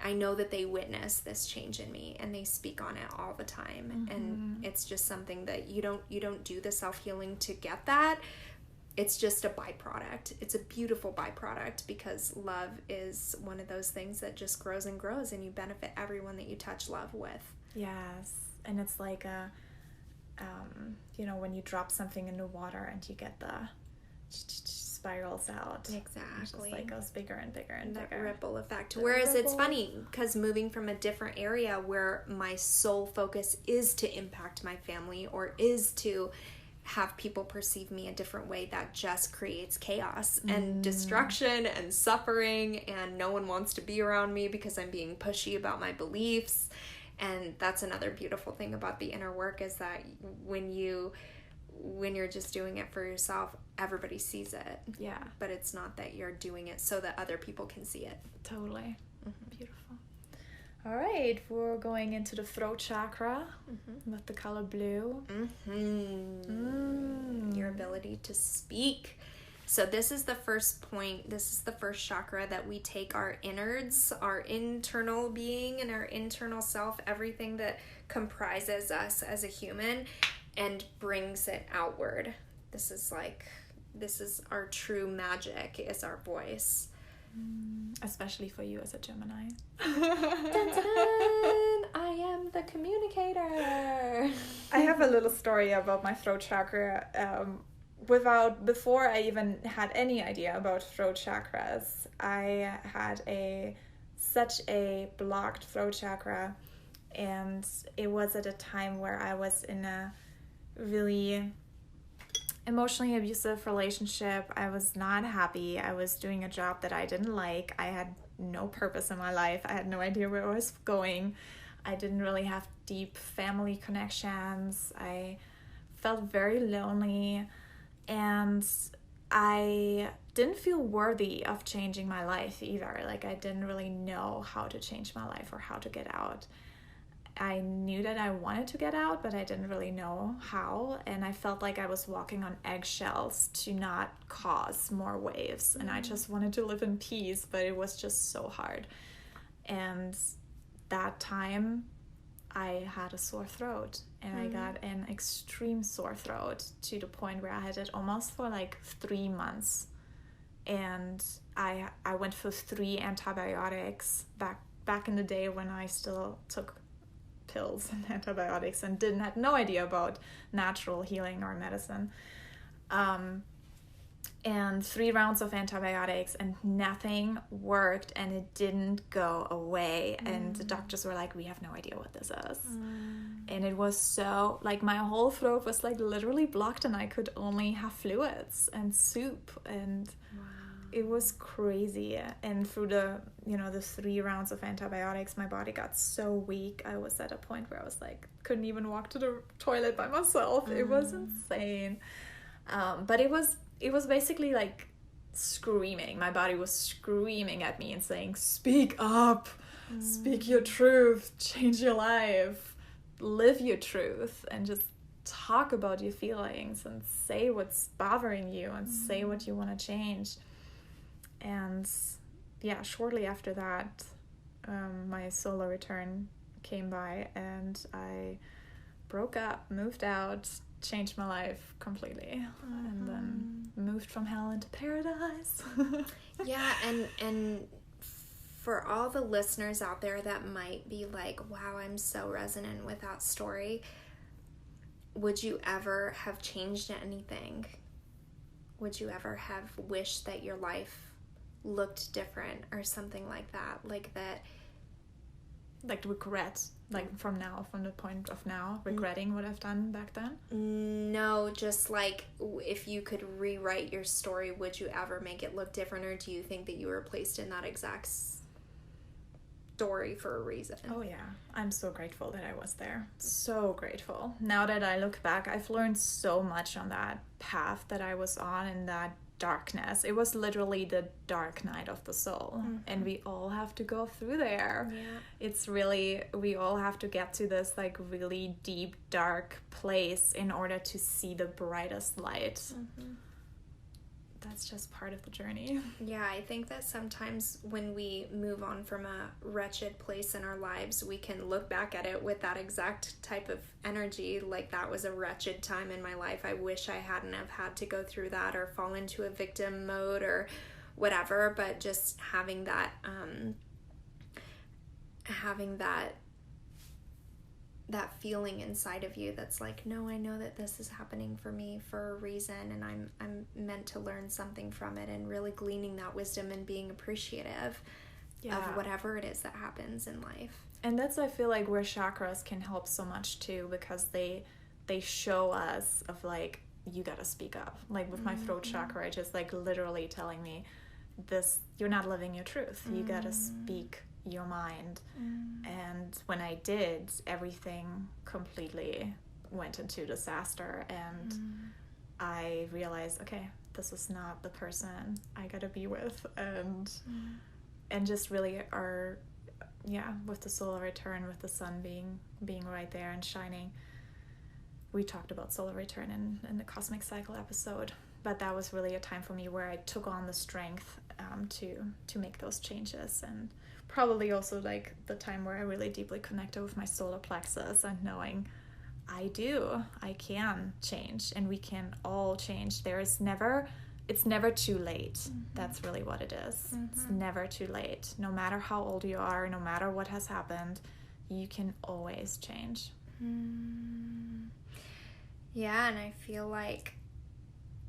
I know that they witness this change in me and they speak on it all the time. And it's just something that you don't do the self-healing to get that. It's just a byproduct. It's a beautiful byproduct because love is one of those things that just grows and grows, and you benefit everyone that you touch love with. Yes. And it's like when you drop something in the water and you get the spirals out. Exactly. It just goes bigger and bigger and that bigger. Ripple effect. Whereas it's funny because moving from a different area where my sole focus is to impact my family or is to have people perceive me a different way, that just creates chaos and destruction and suffering, and no one wants to be around me because I'm being pushy about my beliefs. And that's another beautiful thing about the inner work, is that when you're just doing it for yourself, everybody sees it. Yeah. But it's not that you're doing it so that other people can see it. Totally. Beautiful. All right, we're going into the throat chakra with the color blue. Your ability to speak. So this is the first point. This is the first chakra that we take our innards, our internal being and our internal self, everything that comprises us as a human, and brings it outward. This is our true magic, is our voice. Especially for you as a Gemini. Dun, dun, dun. I am the communicator. I have a little story about my throat chakra. Before I even had any idea about throat chakras, I had such a blocked throat chakra, and it was at a time where I was in a really emotionally abusive relationship. I was not happy. I was doing a job that I didn't like. I had no purpose in my life. I had no idea where I was going. I didn't really have deep family connections. I felt very lonely, and I didn't feel worthy of changing my life either. Like, I didn't really know how to change my life or how to get out. I knew that I wanted to get out, but I didn't really know how, and I felt like I was walking on eggshells to not cause more waves, and I just wanted to live in peace, but it was just so hard. And that time I had a sore throat, and I got an extreme sore throat to the point where I had it almost for like 3 months, and I went for 3 antibiotics back in the day when I still took pills and antibiotics and had no idea about natural healing or medicine. And 3 rounds of antibiotics and nothing worked, and it didn't go away. And the doctors were like, we have no idea what this is. And it was so, like, my whole throat was like literally blocked, and I could only have fluids and soup, and it was crazy. And through the 3 rounds of antibiotics, my body got so weak. I was at a point where I was like, couldn't even walk to the toilet by myself. It was insane. But it was basically like screaming. My body was screaming at me and saying, speak up, speak your truth, change your life, live your truth, and just talk about your feelings and say what's bothering you and say what you want to change. And yeah, shortly after that, my solar return came by, and I broke up, moved out, changed my life completely, and then moved from hell into paradise. Yeah, and for all the listeners out there that might be like, wow, I'm so resonant with that story, would you ever have changed anything? Would you ever have wished that your life looked different or something like that? Like that, like regret, like from the point of now, regretting what I've done back then? No, just like, if you could rewrite your story, would you ever make it look different, or do you think that you were placed in that exact story for a reason? Oh yeah, I'm so grateful that I was there. So grateful. Now that I look back, I've learned so much on that path that I was on, in that darkness. It was literally the dark night of the soul, and we all have to go through there. It's really, we all have to get to this like really deep dark place in order to see the brightest light. That's just part of the journey. Yeah, I think that sometimes when we move on from a wretched place in our lives, we can look back at it with that exact type of energy. Like, that was a wretched time in my life. I wish I hadn't have had to go through that or fall into a victim mode or whatever. But just having that feeling inside of you that's like, no, I know that this is happening for me for a reason, and I'm meant to learn something from it, and really gleaning that wisdom and being appreciative of whatever it is that happens in life. And that's, I feel like, where chakras can help so much too, because they show us of like, you gotta speak up. Like with my throat chakra, just like literally telling me this, you're not living your truth. You gotta speak your mind. And when I did, everything completely went into disaster, and I realized, okay, this is not the person I gotta be with, and just really with the solar return, with the sun being right there and shining. We talked about solar return in the cosmic cycle episode, but that was really a time for me where I took on the strength to make those changes, and probably also like the time where I really deeply connected with my solar plexus and knowing I can change, and we can all change. It's never too late. That's really what it is. It's never too late. No matter how old you are, no matter what has happened, you can always change. Yeah, and I feel like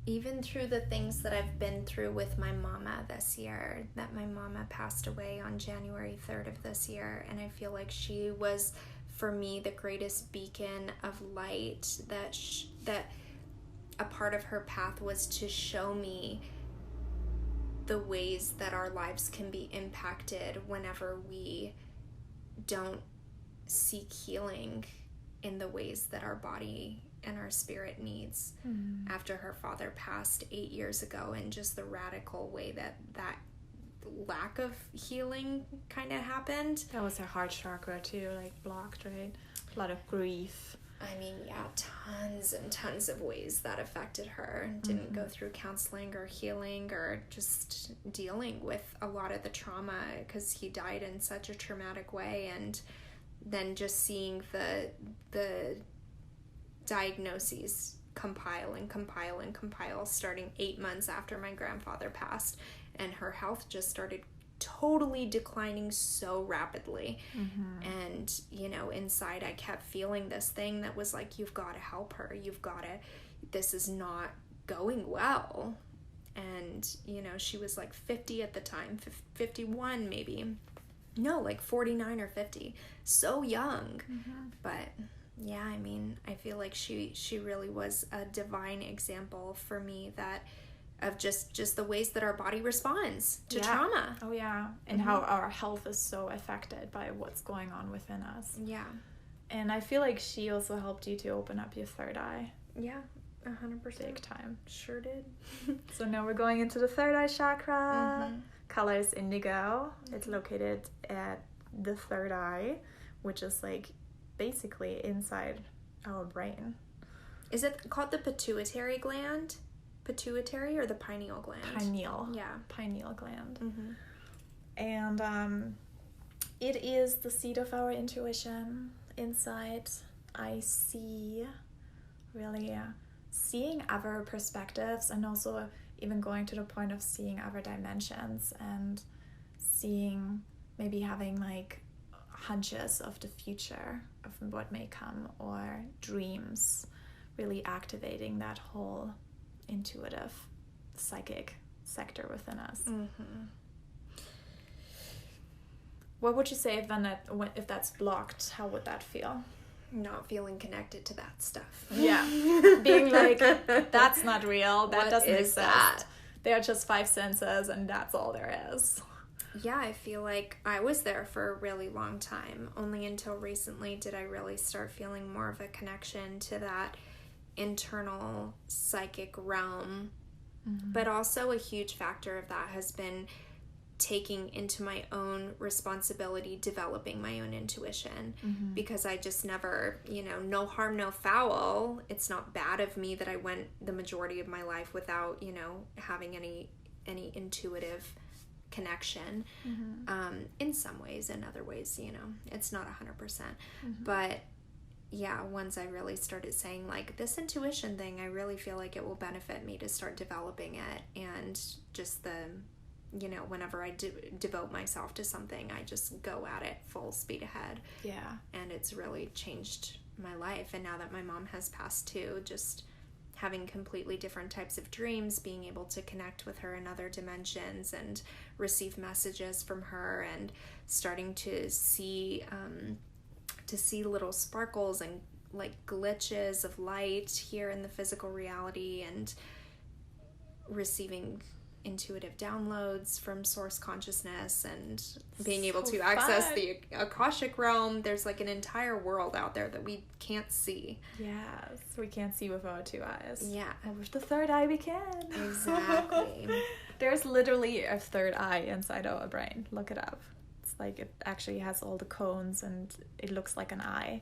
even through the things that I've been through with my mama this year, that my mama passed away on January 3rd of this year, and I feel like she was, for me, the greatest beacon of light, that a part of her path was to show me the ways that our lives can be impacted whenever we don't seek healing in the ways that our body and our spirit needs. After her father passed 8 years ago, and just the radical way that lack of healing kind of happened. That was her heart chakra too, like blocked, right? A lot of grief. I mean, yeah, tons and tons of ways that affected her. Didn't go through counseling or healing or just dealing with a lot of the trauma, because he died in such a traumatic way. And then just seeing the diagnoses compile starting 8 months after my grandfather passed, and her health just started totally declining so rapidly. And, you know, inside I kept feeling this thing that was like, you've got to help her. This is not going well. And, you know, she was like 50 at the time, 51 maybe. No, like 49 or 50. So young. But yeah, I mean, I feel like she really was a divine example for me of just the ways that our body responds to trauma. Oh yeah. And how our health is so affected by what's going on within us. Yeah. And I feel like she also helped you to open up your third eye. Yeah, 100%. Big time. Sure did. So now we're going into the third eye chakra. Color is indigo. It's located at the third eye, which is like basically inside our brain. Is it called the pituitary gland? Pituitary or the pineal gland? Pineal. Yeah. Pineal gland. And it is the seat of our intuition. Inside, I see really seeing other perspectives, and also even going to the point of seeing other dimensions, and seeing, maybe having like hunches of the future of what may come, or dreams, really activating that whole intuitive psychic sector within us. What would you say if that's blocked? How would that feel? Not feeling connected to that stuff. Yeah. Being like, that's not real. That doesn't exist. That? They are just 5 senses, and that's all there is. Yeah, I feel like I was there for a really long time. Only until recently did I really start feeling more of a connection to that internal psychic realm. But also a huge factor of that has been taking into my own responsibility, developing my own intuition, because I just never, you know, no harm, no foul. It's not bad of me that I went the majority of my life without, you know, having any intuitive connection. In some ways, in other ways, you know, it's not 100%. But yeah, once I really started saying like, this intuition thing, I really feel like it will benefit me to start developing it. And just you know, whenever I devote myself to something, I just go at it full speed ahead. Yeah. And it's really changed my life. And now that my mom has passed too, just having completely different types of dreams, being able to connect with her in other dimensions and receive messages from her, and starting to see little sparkles and like glitches of light here in the physical reality, and receiving intuitive downloads from source consciousness, and being able to access the Akashic realm. There's like an entire world out there that we can't see. Yes, we can't see with our 2 eyes. Yeah. And with the third eye we can. Exactly. There's literally a third eye inside our brain. Look it up. It's like it actually has all the cones, and it looks like an eye.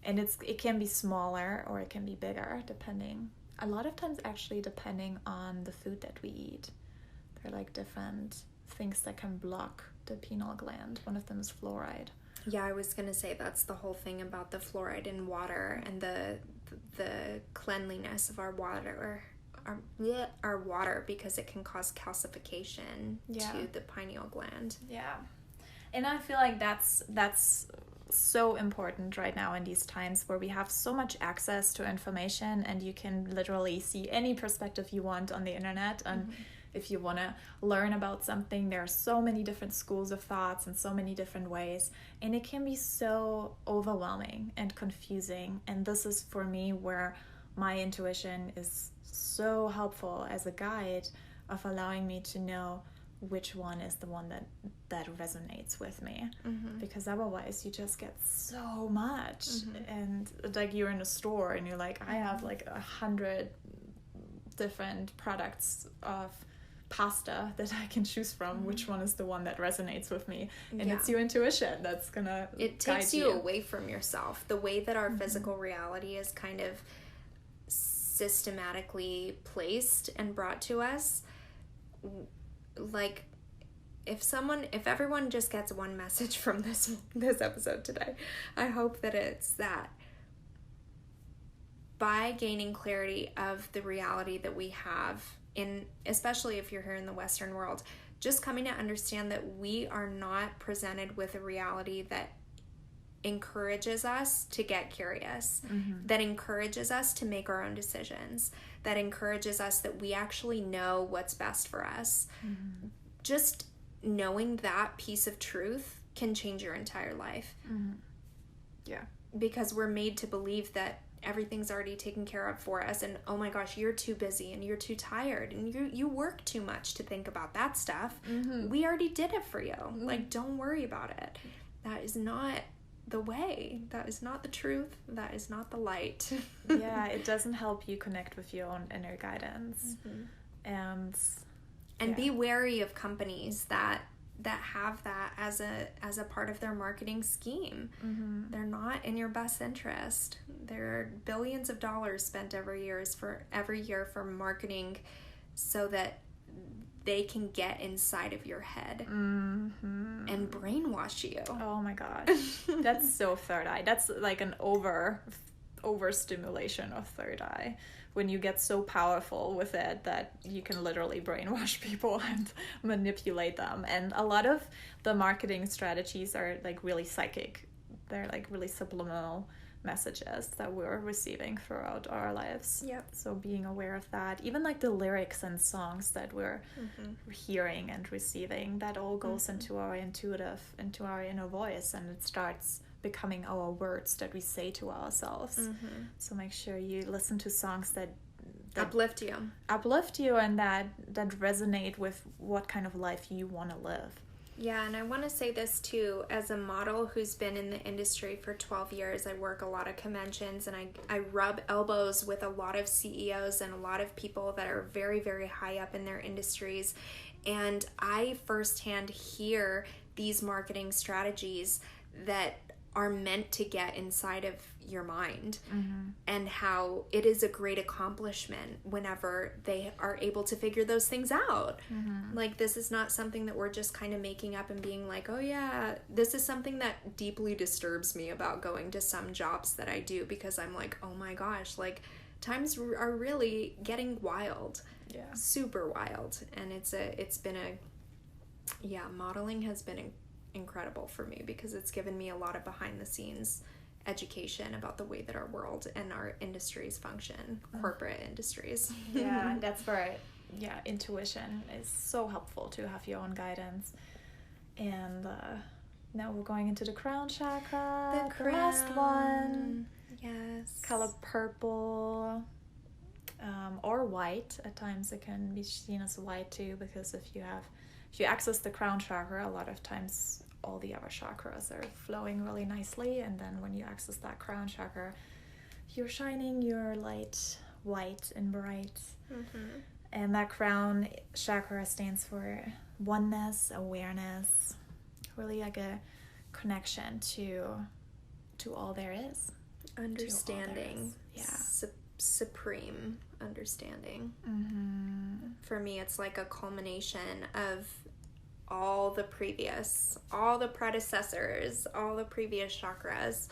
And it can be smaller or it can be bigger, depending. A lot of times actually depending on the food that we eat. There are like different things that can block the pineal gland. One of them is fluoride. Yeah, I was gonna say that's the whole thing about the fluoride in water, and the cleanliness of our water, our water, because it can cause calcification to the pineal gland. Yeah. And I feel like that's so important right now in these times where we have so much access to information, and you can literally see any perspective you want on the internet. And if you want to learn about something, there are so many different schools of thoughts and so many different ways, and it can be so overwhelming and confusing. And this is for me where my intuition is so helpful as a guide of allowing me to know which one is the one that resonates with me, because otherwise you just get so much. And like you're in a store and you're like, I have like 100 different products of pasta that I can choose from. Which one is the one that resonates with me? And it's your intuition that's gonna it takes you away from yourself. The way that our physical reality is kind of systematically placed and brought to us, like if everyone just gets one message from this episode today, I hope that it's that by gaining clarity of the reality that we have, especially if you're here in the Western world, just coming to understand that we are not presented with a reality that encourages us to get curious, that encourages us to make our own decisions, that encourages us that we actually know what's best for us. Just knowing that piece of truth can change your entire life. Yeah. Because we're made to believe that everything's already taken care of for us, and oh my gosh, you're too busy and you're too tired and you work too much to think about that stuff. We already did it for you. Like, don't worry about it. That is not the way. That is not the truth. That is not the light. Yeah, it doesn't help you connect with your own inner guidance. And be wary of companies that have that as a part of their marketing scheme. They're not in your best interest. There are billions of dollars spent every year for marketing so that they can get inside of your head and brainwash you. Oh my gosh. That's so third eye. That's like an overstimulation of third eye. When you get so powerful with it that you can literally brainwash people and manipulate them. And a lot of the marketing strategies are like really psychic. They're like really subliminal messages that we're receiving throughout our lives. Yep. So being aware of that, even like the lyrics and songs that we're hearing and receiving, that all goes into our into our inner voice, and it starts becoming our words that we say to ourselves. So make sure you listen to songs that uplift you and that resonate with what kind of life you want to live. Yeah, and I want to say this too, as a model who's been in the industry for 12 years, I work a lot of conventions, and I rub elbows with a lot of CEOs and a lot of people that are very, very high up in their industries, and I firsthand hear these marketing strategies that are meant to get inside of your mind, and how it is a great accomplishment whenever they are able to figure those things out. Like, this is not something that we're just kind of making up and being like, oh yeah, this is something that deeply disturbs me about going to some jobs that I do, because I'm like, oh my gosh, like, times are really getting wild. Yeah. Super wild. And modeling has been incredible for me, because it's given me a lot of behind the scenes education about the way that our world and our industries function, corporate industries. Yeah, that's where intuition is so helpful to have your own guidance. And now we're going into the crown chakra, the last one. Yes. Color purple or white. At times it can be seen as white too, because if you access the crown chakra, a lot of times all the other chakras are flowing really nicely, and then when you access that crown chakra, you're shining your light white and bright. And that crown chakra stands for oneness, awareness, really like a connection to all there is. Understanding. Yeah. Supreme understanding. For me, it's like a culmination of all the predecessors, all the previous chakras,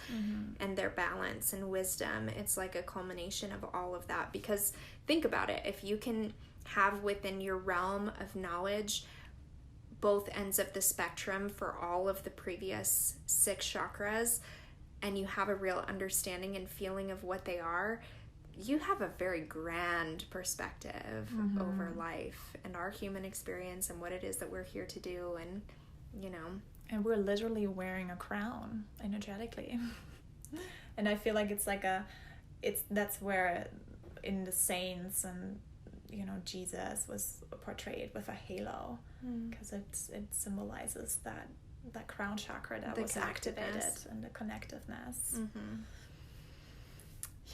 and their balance and wisdom. It's like a culmination of all of that, because think about it. If you can have within your realm of knowledge both ends of the spectrum for all of the previous 6 chakras, and you have a real understanding and feeling of what they are, you have a very grand perspective over life and our human experience and what it is that we're here to do. And, and we're literally wearing a crown energetically. And I feel like that's where in the saints and, Jesus was portrayed with a halo, because it symbolizes that crown chakra that was activated, and the connectiveness.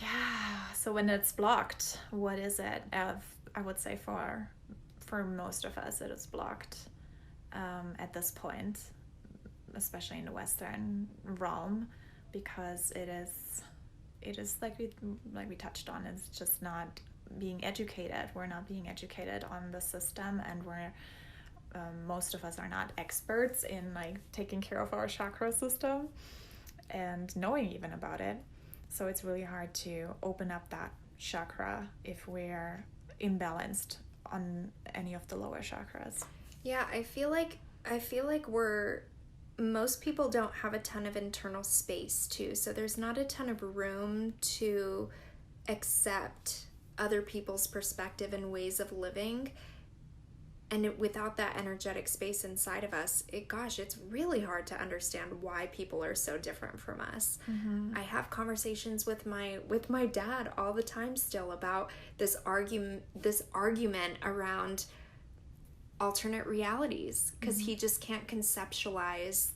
Yeah. So when it's blocked, what is it? I would say for most of us, it is blocked at this point, especially in the Western realm, because it is like we touched on. It's just not being educated. We're not being educated on the system, and most of us are not experts in like taking care of our chakra system and knowing even about it. So it's really hard to open up that chakra if we're imbalanced on any of the lower chakras. Yeah, I feel like most people don't have a ton of internal space too. So there's not a ton of room to accept other people's perspective and ways of living. And without that energetic space inside of us, it's really hard to understand why people are so different from us. I have conversations with my dad all the time still about this argument around alternate realities, because he just can't conceptualize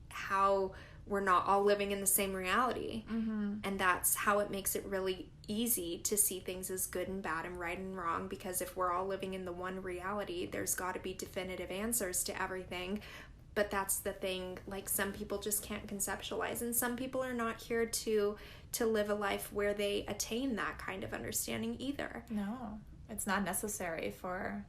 how we're not all living in the same reality. And that's how it makes it really easy to see things as good and bad and right and wrong, because if we're all living in the one reality, there's got to be definitive answers to everything. But that's the thing, like, some people just can't conceptualize, and some people are not here to live a life where they attain that kind of understanding either. No, it's not necessary for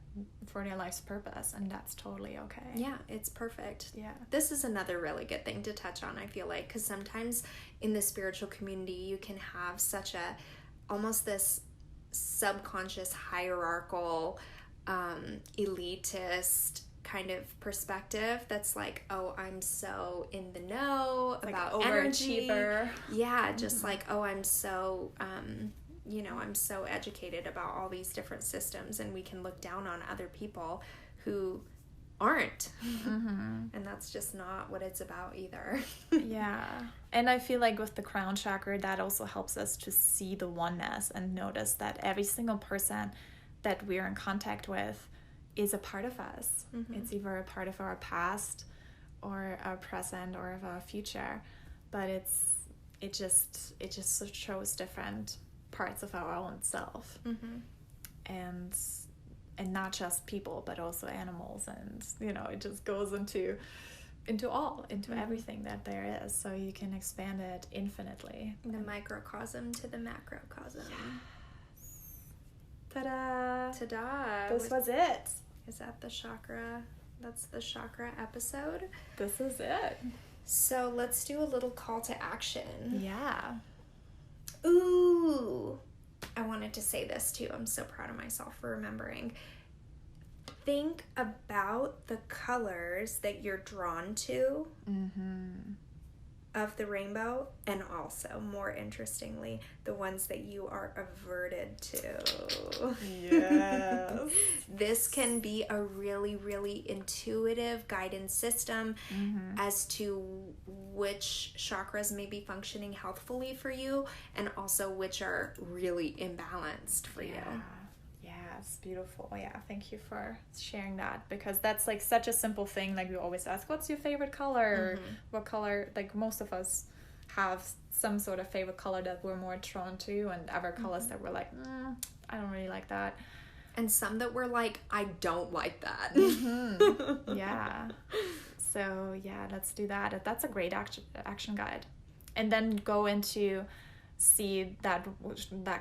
their life's purpose, and that's totally okay. Yeah, it's perfect. Yeah. This is another really good thing to touch on, I feel like, because sometimes in the spiritual community you can have such a almost this subconscious hierarchical elitist kind of perspective that's like, oh, I'm so in the know about energy. Yeah, just like, oh, I'm so I'm so educated about all these different systems, and we can look down on other people who aren't. And that's just not what it's about either. Yeah. And I feel like with the crown chakra, that also helps us to see the oneness and notice that every single person that we're in contact with is a part of us. It's either a part of our past or our present or of our future, but it just shows different parts of our own self. And not just people, but also animals, and it just goes into everything that there is, so you can expand it infinitely. The microcosm to the macrocosm. Ta-da! Ta-da! This was it. Is that the chakra? That's the chakra episode. This is it. So let's do a little call to action. Yeah. Ooh! I wanted to say this too. I'm so proud of myself for remembering. Think about the colors that you're drawn to of the rainbow, and also, more interestingly, the ones that you are averted to. Yes. This can be a really, really intuitive guidance system as to which chakras may be functioning healthfully for you, and also which are really imbalanced for you. Yes, beautiful. Yeah, thank you for sharing that, because that's like such a simple thing. Like, we always ask, what's your favorite color? What color, like, most of us have some sort of favorite color that we're more drawn to, and other colors that we're like, I don't really like that. And some that we're like, I don't like that. Yeah. So yeah, let's do that. That's a great action guide. And then go into see that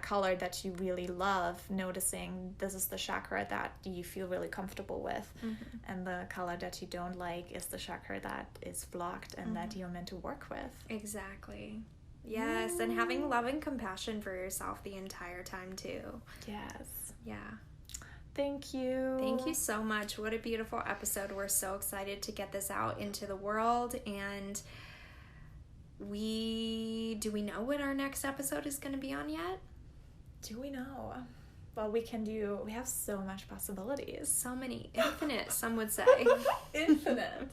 color that you really love, noticing this is the chakra that you feel really comfortable with, and the color that you don't like is the chakra that is blocked and that you're meant to work with. Exactly. Yes, and having love and compassion for yourself the entire time too. Yes. Yeah. Thank you. Thank you so much. What a beautiful episode. We're so excited to get this out into the world, and do we know what our next episode is going to be on yet? Do we know? Well, we have so much possibilities. So many. Infinite, some would say. Infinite.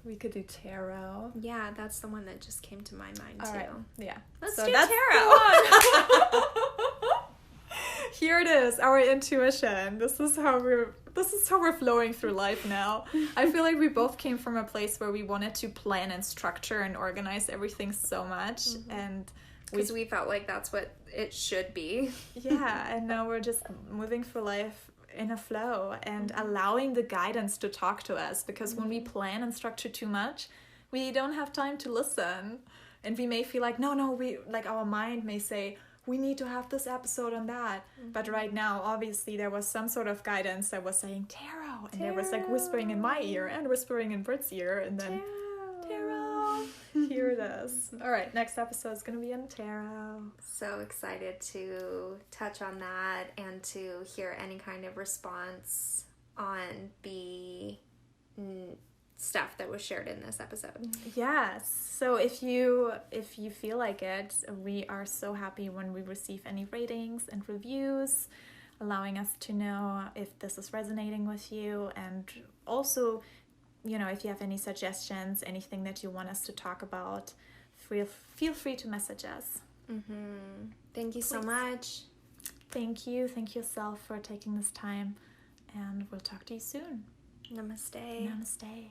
We could do tarot. Yeah, that's the one that just came to my mind too. All right. Yeah. Let's do tarot. Here it is, our intuition. This is how we're flowing through life now. I feel like we both came from a place where we wanted to plan and structure and organize everything so much, and because we felt like that's what it should be. Yeah, and now we're just moving through life in a flow and allowing the guidance to talk to us, because when we plan and structure too much, we don't have time to listen, and we may feel like our mind may say, we need to have this episode on that. But right now, obviously, there was some sort of guidance that was saying tarot. And there was like whispering in my ear and whispering in Britt's ear. And then tarot. Here it is. All right, next episode is going to be on tarot. So excited to touch on that and to hear any kind of response on the stuff that was shared in this episode. Yes. So if you feel like it, we are so happy when we receive any ratings and reviews, allowing us to know if this is resonating with you, and also, you know, if you have any suggestions, anything that you want us to talk about, feel free to message us. Thank you so much. Thank you yourself for taking this time, and we'll talk to you soon. Namaste. Namaste.